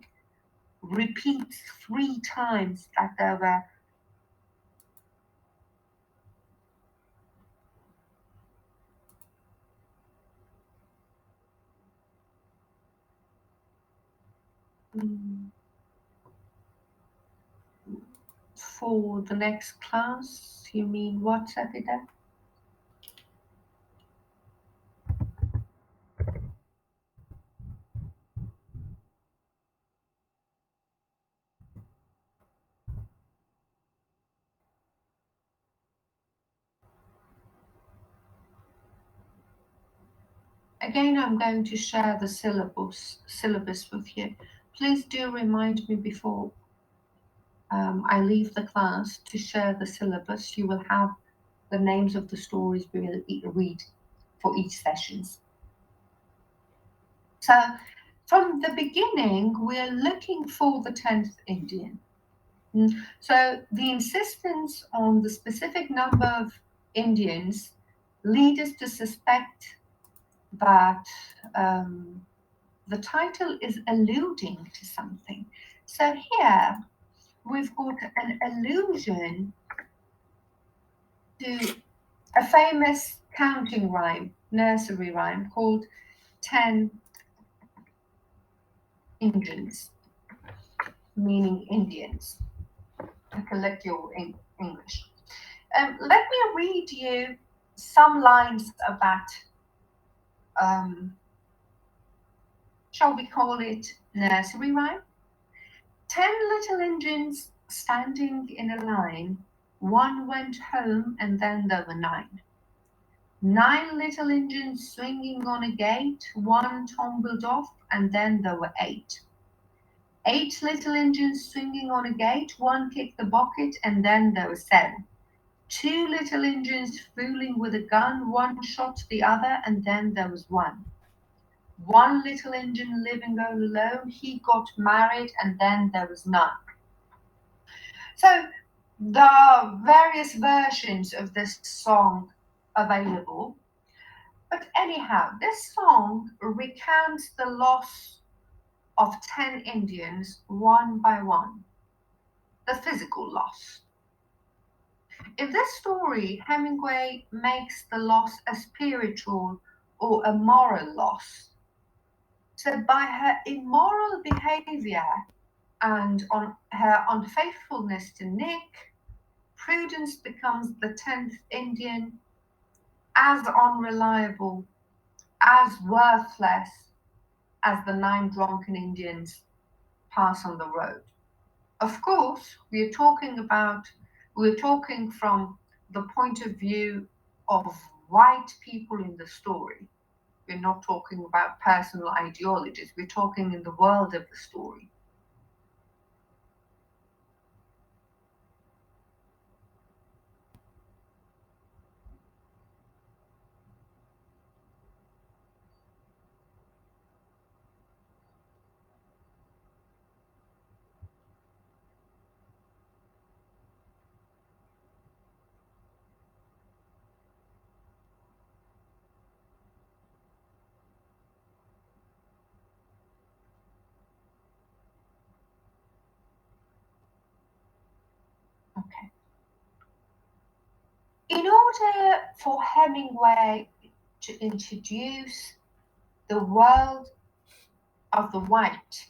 repeats 3 times that there were for the next class? You mean what, Safida? Again, I'm going to share the syllabus with you. Please do remind me before I leave the class to share the syllabus. You will have the names of the stories we will read for each sessions. So from the beginning, we're looking for the 10th Indian. So the insistence on the specific number of Indians lead us to suspect that the title is alluding to something. So here we've got an allusion to a famous counting rhyme, nursery rhyme called 10 Indians, meaning Indians. To collect your English. Let me read you some lines of that, shall we call it nursery rhyme? 10 little Indians standing in a line, one went home and then there were 9. 9 little Indians swinging on a gate, one tumbled off and then there were 8. 8 little Indians swinging on a gate, one kicked the bucket and then there were 7. 2 little Indians fooling with a gun, one shot the other and then there was 1. 1 little Indian living all alone, he got married and then there was none. So there are various versions of this song available, but anyhow, this song recounts the loss of 10 Indians one by one, the physical loss. In this story, Hemingway makes the loss a spiritual or a moral loss. So by her immoral behavior and on her unfaithfulness to Nick, Prudence becomes the 10th Indian, as unreliable, as worthless as the 9 drunken Indians pass on the road. Of course, we're talking from the point of view of white people in the story. We're not talking about personal ideologies. We're talking in the world of the story. Okay. In order for Hemingway to introduce the world of the white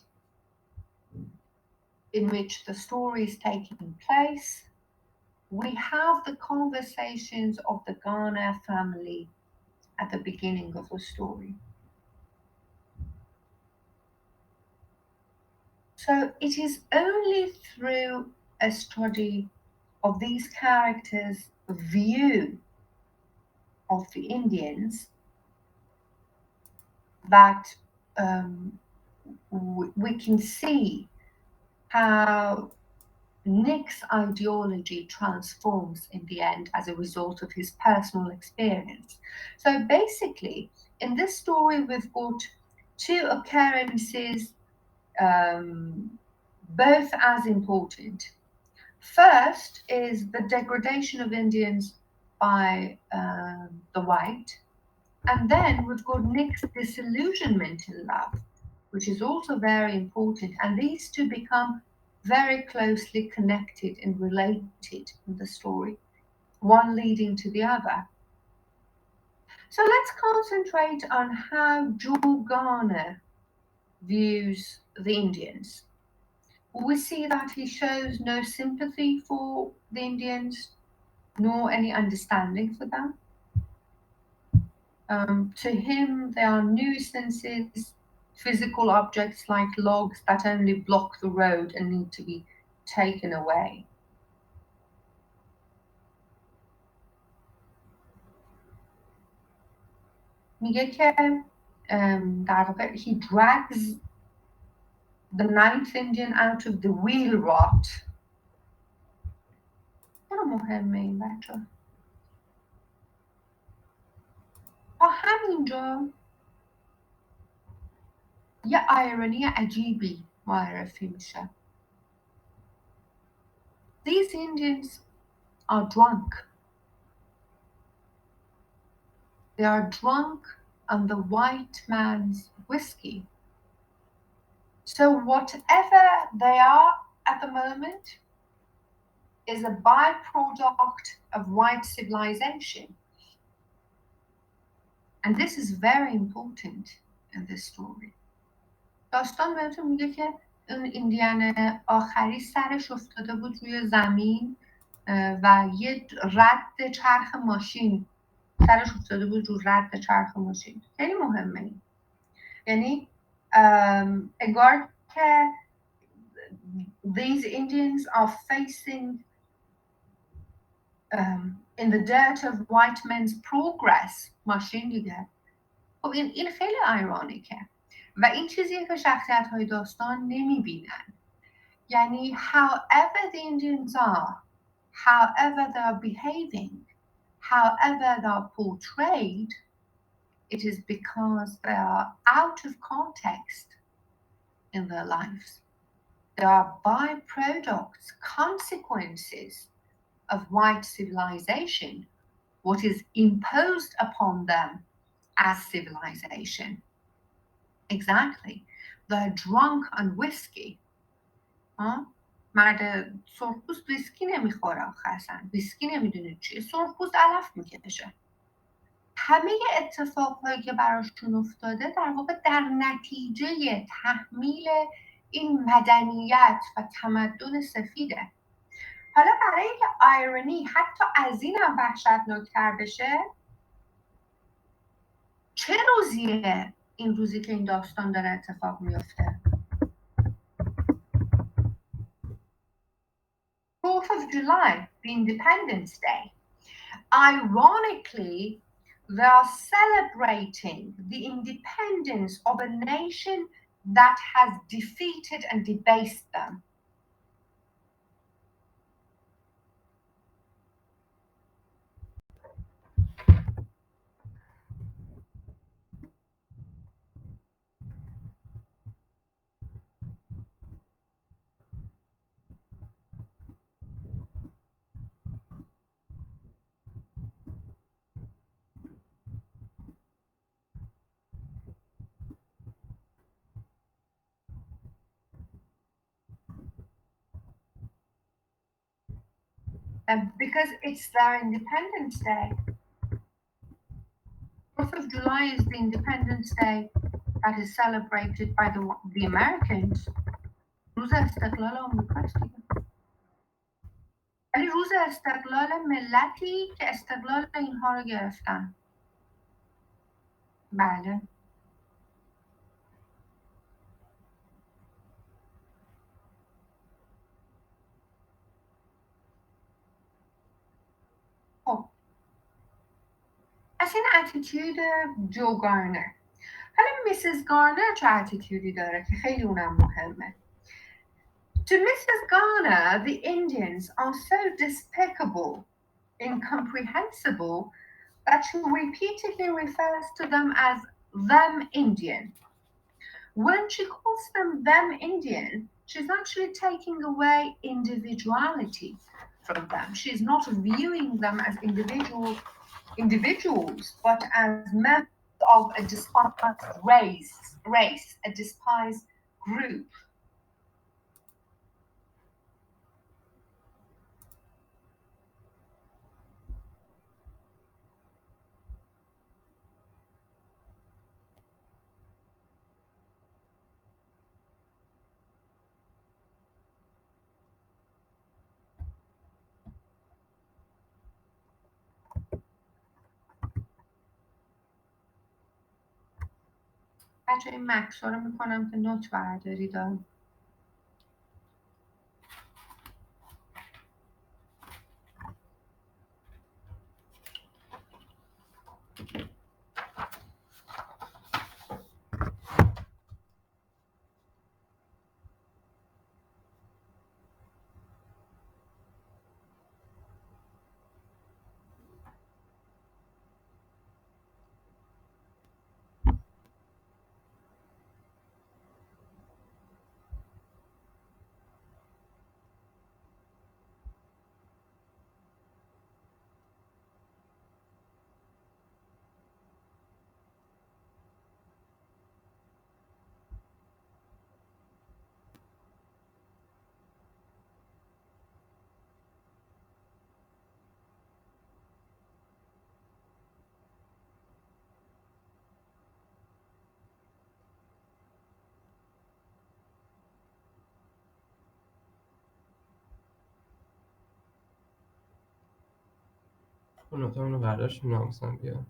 in which the story is taking place, we have the conversations of the Garner family at the beginning of the story. So it is only through a study of these characters' view of the Indians that we can see how Nick's ideology transforms in the end as a result of his personal experience. So basically, in this story, we've got 2 occurrences, both as important. First is the degradation of Indians by the white, and then we've got Nick's disillusionment in love, which is also very important, and these 2 become very closely connected and related in the story, one leading to the other. So let's concentrate on how Joel Garner views the Indians. we see that he shows no sympathy for the Indians, nor any understanding for them. To him, they are nuisances, physical objects like logs that only block the road and need to be taken away. میگه که در واقع he drags the ninth Indian out of the wheel rot. چرا مهمه این بچه؟ تا همینجا یه ایرونی عجیبی معرفی میشه. These Indians are drunk. They are drunk on the white man's whiskey. So whatever they are at the moment is a byproduct of white civilization. And this is very important in this story. داستان بهتون میگه که اون ایندیان آخری سرش افتاده بود روی زمین و یه رد چرخ ماشین سرش افتاده بود رو رد چرخ ماشین. خیلی مهمه این. یعنی انگار که these Indians are facing in the dirt of white men's progress ماشین دیگه. خب این خیلی ایرونیکه و این چیزیه که شخصیت های داستان نمیبینن. یعنی however the Indians are, however they are behaving, however they are portrayed, it is because they are out of context in their lives. They are byproducts, consequences of white civilization, what is imposed upon them as civilization. Exactly. They're drunk on whiskey. مرد سرخپوست ویسکی نمیخوره آخه اصلا. ویسکی نمیدونه چیه. سرخپوست علف میکشه. همه اتفاقهایی که براشون افتاده در واقع در نتیجه تحمیل این مدنیت و تمدن سفیده. حالا برای اینکه ایرونی حتی از این هم وحشتناکتر بشه، چه روزیه این روزی که این داستان داره اتفاق میفته؟ 4th of July, the Independence Day. Ironically, they are celebrating the independence of a nation that has defeated and debased them. Because it's their Independence Day. 4th of July is the Independence Day that is celebrated by the Americans. روز استقلال آمریکاست دیگه. ولی روز استقلال ملتی که استقلال اینها رو گرفتن. بله. خب از این اتیتیود جو گارنر. حالا میسیز گارنر چه اتیتیودی داره که خیلی اونم مهمه. To Mrs. Garner, the Indians are so despicable, incomprehensible, that she repeatedly refers to them as them Indian. When she calls them Indian, she's actually taking away individuality from them. She's not viewing them as individuals, but as members of a despised race, a despised group. بچه این مکس رو میکنم که نوت بردارید. اون اتاق رو برداشت ناموسم بیا.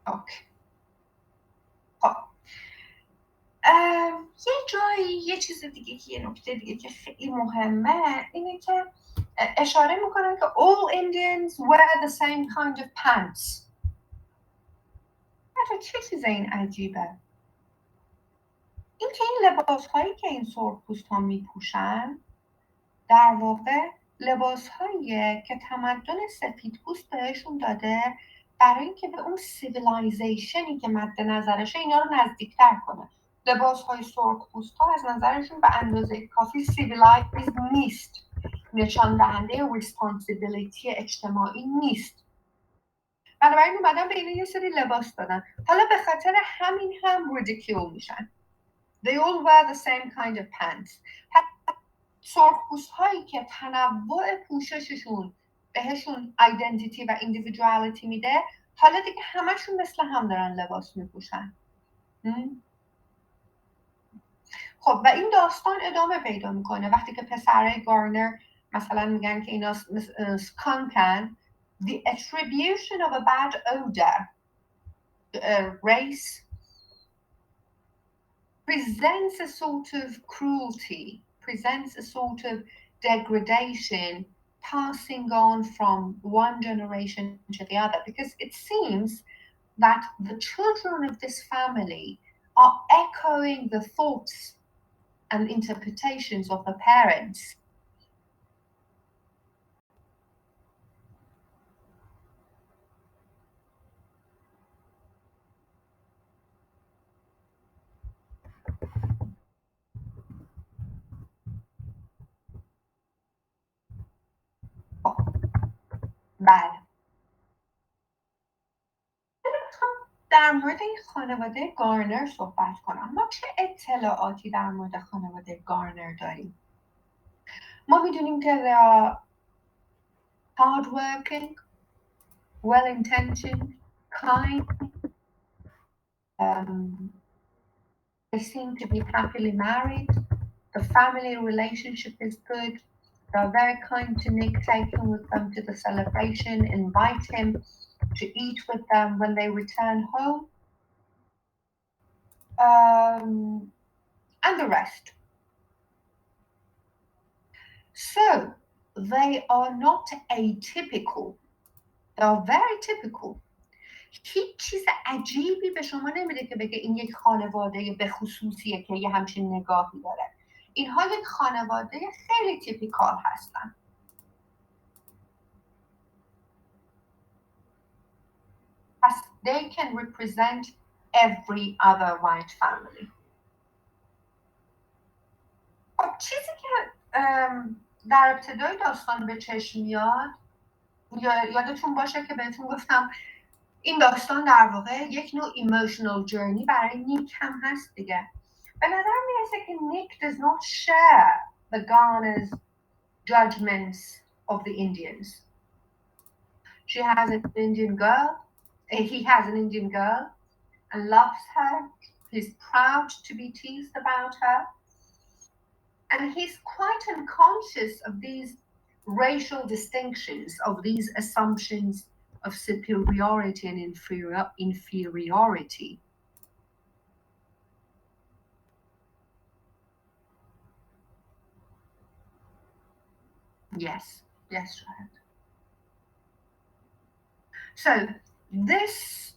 اوکی. خب یه جایی یه چیز دیگه که یه نکته دیگه که خیلی مهمه اینه که اشاره میکنن که all Indians wear the same kind of pants. چه چیز این عجیبه؟ این که این لباس هایی که این سرخپوست ها میپوشن در واقع لباس هایی که تمدن سفیدپوست بهشون داده برای اینکه به اون سیویلایزیشنی که مد نظرشه اینا رو نزدیکتر کنه. لباس های سرخپوست ها از نظرشون به اندازه کافی سیویلایز نیست، نشان دهنده ریسپانسیبیلیتی اجتماعی نیست. بنابراین اومدن به اینا یه سری لباس دادن. حالا به خاطر همین هم ریدیکیول میشن. They all wear the same kind of pants. سرخپوست هایی که تنوع پوشششون بهشون ایدنتیتی و ایندیویدوالیتی میده، حالا دیگه همشون مثل هم دارن لباس میپوشن. خب و این داستان ادامه پیدا میکنه وقتی که پسرای گارنر مثلا میگن که اینا سکانکن. The attribution of a bad odor to a race presents a sort of cruelty, presents a sort of degradation passing on from one generation to the other, because it seems that the children of this family are echoing the thoughts and interpretations of the parents. بله. در مورد این خانواده گارنر صحبت کنم. ما چه اطلاعاتی در مورد خانواده گارنر داریم؟ ما میدونیم که they are hardworking, well-intentioned, kind. They seem to be happily married. The family relationship is good. They are very kind to Nick, taking with them to the celebration, invite him to eat with them when they return home. And the rest. So, they are not atypical. They are very typical. هیچ چیز عجیبی به شما نمیده که بگه این یک خانواده به خصوصیه که یه همچین نگاهی داره. اینها یک خانواده خیلی تیپیکال هستن. پس they can represent every other white family. خب چیزی که در ابتدای داستان به چشم میاد، یادتون باشه که بهتون گفتم این داستان در واقع یک نوع emotional journey برای نیک هم هست دیگه. به نظر میرسه که نیک does not share the Ghana's judgments of the Indians. He has an Indian girl and loves her. He's proud to be teased about her. And he's quite unconscious of these racial distinctions, of these assumptions of superiority and inferiority. Yes, Shahid. So this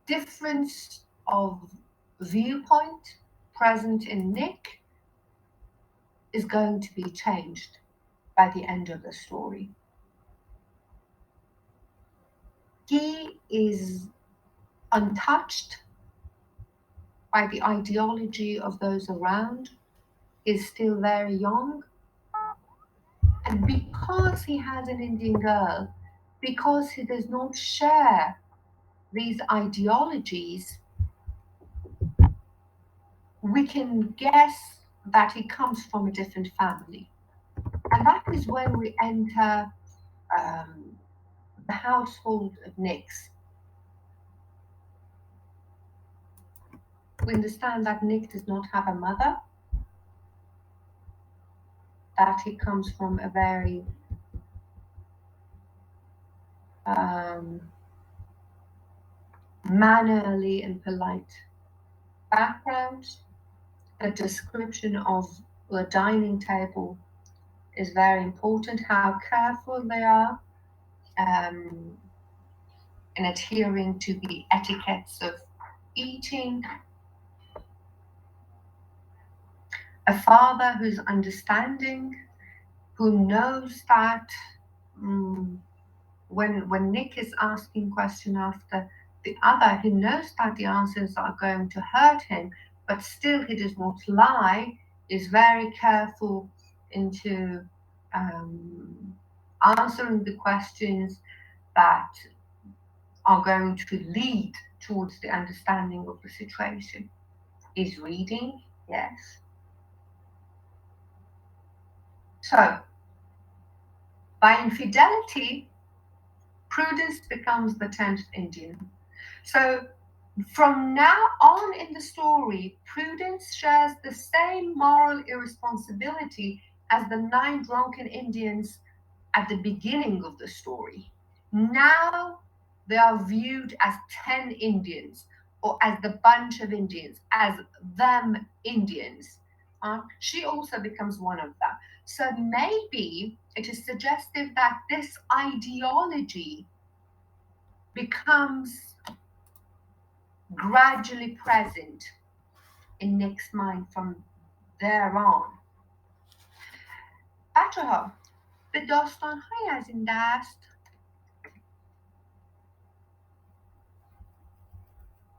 difference of viewpoint present in Nick is going to be changed by the end of the story. He is untouched by the ideology of those around, is still very young, and because he has an Indian girl, because he does not share these ideologies, we can guess that he comes from a different family. And that is when we enter the household of Nix. We understand that Nick does not have a mother, that he comes from a very mannerly and polite background. The description of the dining table is very important, how careful they are in adhering to the etiquettes of eating. A father who's understanding, who knows that when Nick is asking question after the other, he knows that the answers are going to hurt him, but still he does not lie, is very careful into answering the questions that are going to lead towards the understanding of the situation. Is reading, yes. So, by infidelity, Prudence becomes the 10th Indian. So, from now on in the story, Prudence shares the same moral irresponsibility as the 9 drunken Indians at the beginning of the story. Now they are viewed as 10 Indians, or as the bunch of Indians, as them Indians. She also becomes one of them. So maybe it is suggestive that this ideology becomes gradually present in Nick's mind from there on. بچه‌ها به داستان‌های از این دست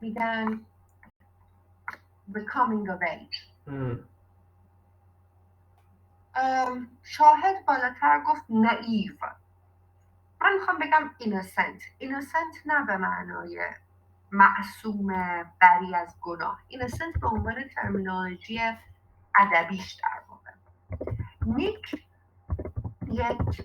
میگن the coming of age. شاهد بالاتر گفت نایو. من میخوام بگم innocent نه به معنای معصوم بری از گناه. innocent به عنوان ترمینولوژی ادبیش در واقع. نیک یک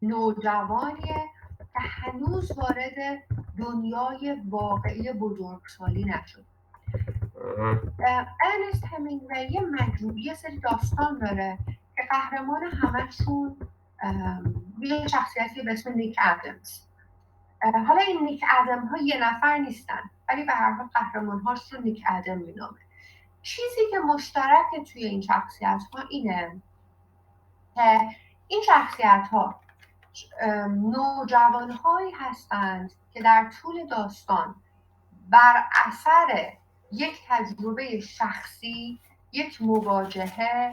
نوجوانیه که هنوز وارد دنیای واقعی بزرگسالی نشد. ارنست همینگوی یه سری داستان داره که قهرمان همشون یه شخصیتی به اسم نیک ادمز. حالا این نیک ادم ها یه نفر نیستن، ولی به هر حال قهرمان هاش رو نیک ادم مینامه. چیزی که مشترک توی این شخصیت ها اینه که این شخصیت ها نوجوان هایی هستند که در طول داستان بر اثر یک تجربه شخصی، یک مواجهه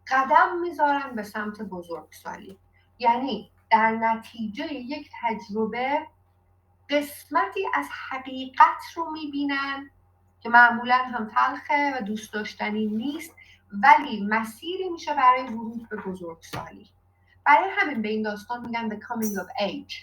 قدم میذارن به سمت بزرگسالی. یعنی در نتیجه یک تجربه قسمتی از حقیقت رو میبینن که معمولا هم تلخه و دوست داشتنی نیست، ولی مسیری میشه برای ورود به بزرگسالی. برای همین به این داستان میگن the coming of age.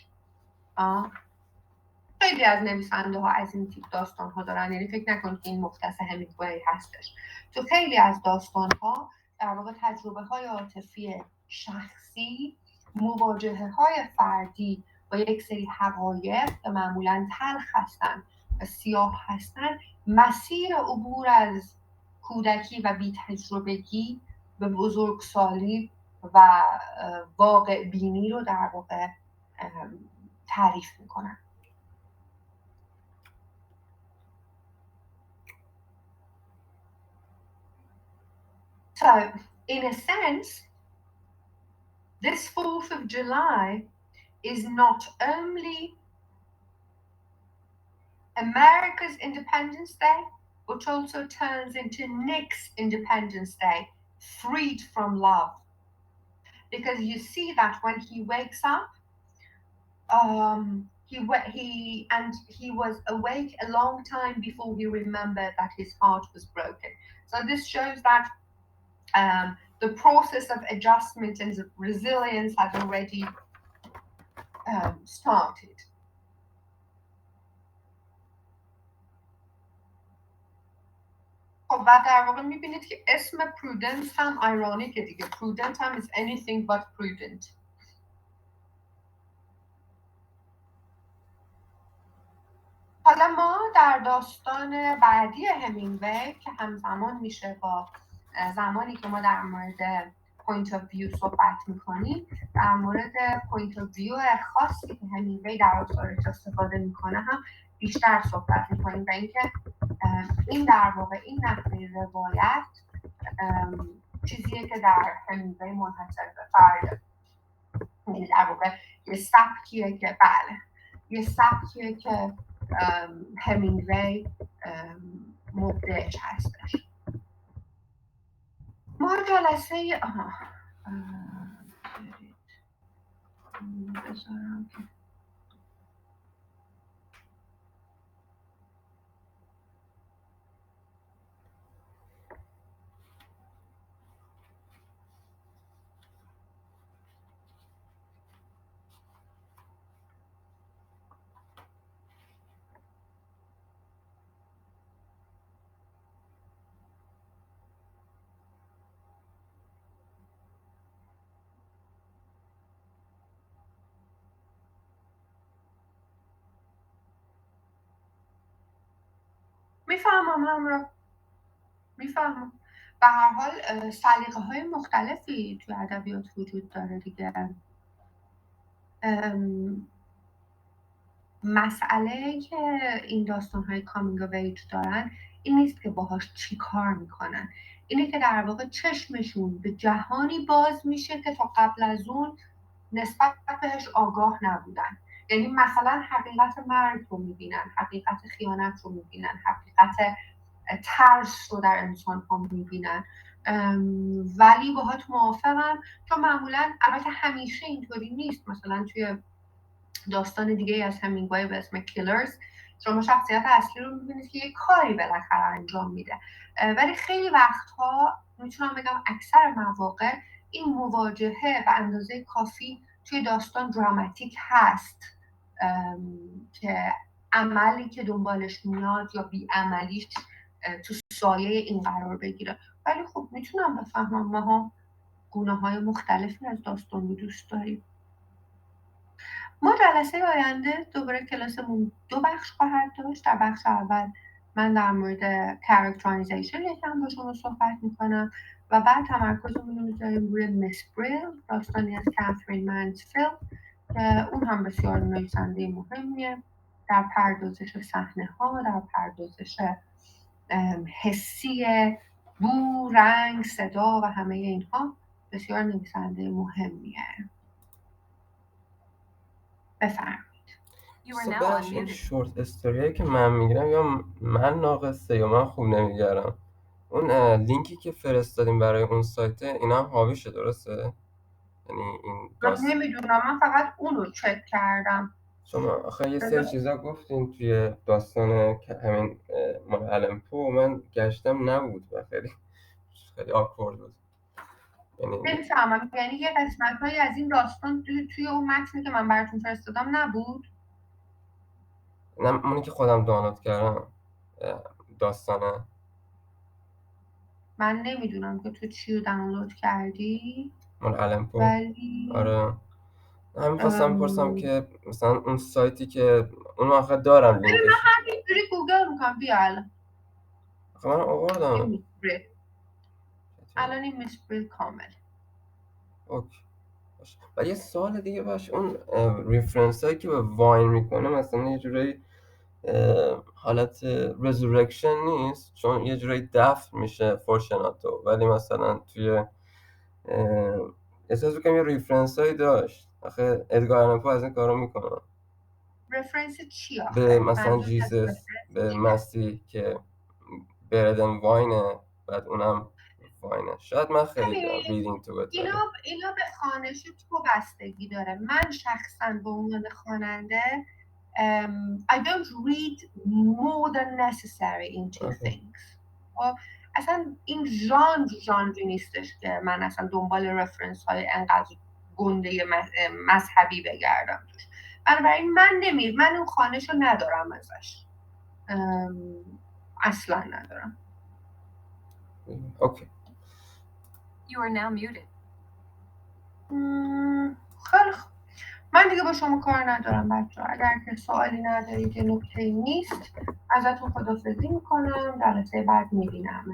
خیلی از نویسنده ها از این تیپ داستان ها دارن، یعنی فکر نکنید که این مختص همینگوی هستش. تو خیلی از داستان ها در واقع تجربه های عاطفی شخصی، مواجهه های فردی با یک سری حقایق که معمولاً تلخ هستن و سیاه هستن، مسیر عبور از کودکی و بی تجربگی به بزرگسالی و واقع بینی رو در واقع تعریف میکنن. So, in a sense, this 4th of July is not only America's Independence Day, which also turns into Nick's Independence Day, freed from love. Because you see that when he wakes up, he was awake a long time before he remembered that his heart was broken. So this shows that the process of adjustment and resilience has already started. و در واقع میبینید که اسم prudence هم ایرانیکه دیگه. prudent هم is anything but prudent. حالا ما در داستان بعدی همینگوی که همزمان میشه با زمانی که ما در مورد point of view صحبت میکنیم، در مورد point of view خاصی که همینگوی در آثارش استفاده میکنه هم بیشتر صحبت میکنیم و اینکه این در واقع این نحوه روایت چیزیه که در همینگوی منحصر به فرده، در واقع یه سبکیه که یه سبکیه که همینگوی مبدعش هستش. ما جلسه بذارم که میفهمم. به هر حال سلیقه های مختلفی توی ادبیات وجود داره دیگه. مسئله که این داستان های کامینگ آف ایج دارن این نیست که باهاش چی کار میکنن، اینه که در واقع چشمشون به جهانی باز میشه که تا قبل از اون نسبت بهش آگاه نبودن. یعنی مثلا حقیقت مرگ رو میبینن، حقیقت خیانت رو میبینن، حقیقت ترس رو در انسان ها میبینن. ولی باهات موافقم، چون معمولا البته همیشه اینطوری نیست. مثلا توی داستان دیگه از همینگوی به اسم کیلرز شما شخصیت اصلی رو میبینید که یک کاری بالاخره انجام میده، ولی خیلی وقتها میتونم بگم اکثر مواقع این مواجهه به اندازه کافی توی داستان دراماتیک هست که عملی که دنبالش میاد یا بی‌عملیش تو سایه این قرار بگیره. ولی خب میتونم بفهمم ماها گونه‌های مختلفی از داستان رو دوست داریم. ما جلسه آینده دوباره کلاسمون 2 بخش خواهد داشت. در بخش اول من در مورد کاراکترایزیشن یکم با شما صحبت میکنم و بعد تمرکزمون رو میذاریم روی مس بریل، داستانی از کاترین مانسفیلد که اون هم بسیار نویسنده مهمیه در پردازش صحنه ها، در پردازش حسی بو، رنگ، صدا و همه اینها. بسیار نویسنده مهمیه. بفرمایید. بخش این شورت استوریه که من میگیرم یا من ناقصه یا من خوب نمیگرم. اون لینکی که فرستادیم برای اون سایت اینا هم حاویشه، درسته؟ یعنی این من داستان نمیدونم، من فقط اونو چک کردم. شما آخه یه سری چیزا گفتین توی داستان همین مال الپو، من گشتم نبود و خیلی آکورد بود. یعنی نمیفهمم، یعنی یه قسمت‌هایی از این داستان توی اون متنی که من براتون فرستادم نبود؟ نه، اونی که خودم دانلود کردم داستانه. من نمیدونم که تو چی رو دانلود کردی، مال الپو. ولی آره، من میخواستم بپرسم که مثلا اون سایتی که اون آخه دارم من لینکش. همینجوری گوگل میکنم، بیا الان آخه من آوردم. این میسپری، الان این میسپری کامل. اوکی باشه. و یه سوال دیگه باش، اون ریفرنس هایی که به واین میکنه مثلا یه جورایی حالت رزورکشن نیست، چون یه جورایی دفن میشه فورشناتو، ولی مثلا توی احساس میکنم یه ریفرنس هایی داشت. آخه ادگار الان پو از این کارو میکنه رفرنس چی آخه؟ به مثلا منظورت از جیسس، رفرنس به چیه؟ مسیح که بردن واینه، بعد اونم واینه. شاید من خیلی ببین، ریدینگ تو اینا بتونم. اینا به خوانش تو بستگی داره. من شخصا به عنوان خواننده I don't read more than necessary into things. اصلا این ژانری نیستش که من اصلا دنبال رفرنس های انقدر گنده مذهبی بگردم توش. بنابراین من اون خوانش رو ندارم ازش، اصلا ندارم. اوکی. You are now muted. خیلی خوب، من دیگه با شما کار ندارم بچه ها. اگر که سوالی ندارید که نکته نیست، ازتون خداحافظی میکنم. جلسه بعد میبینم.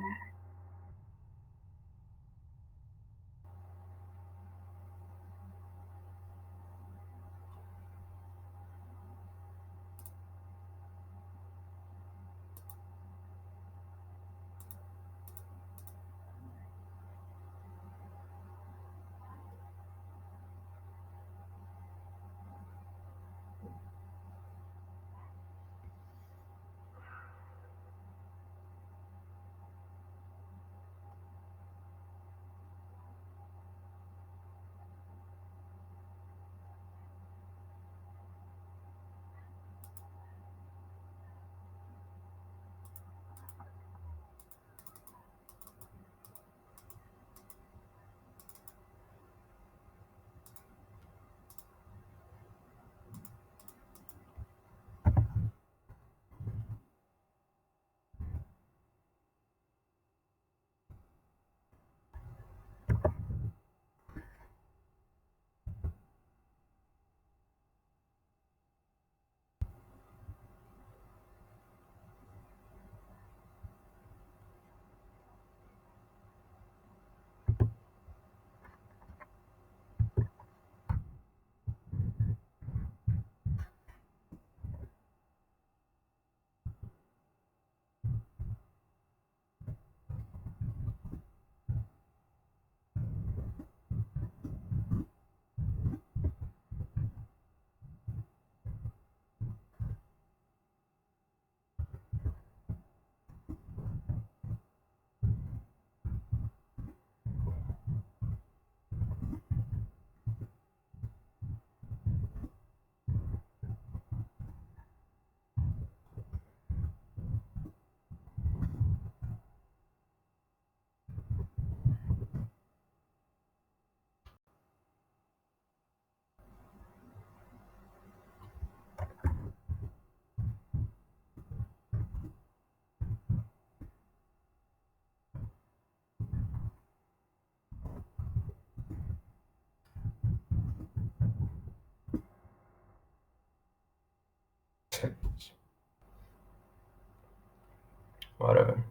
whatever.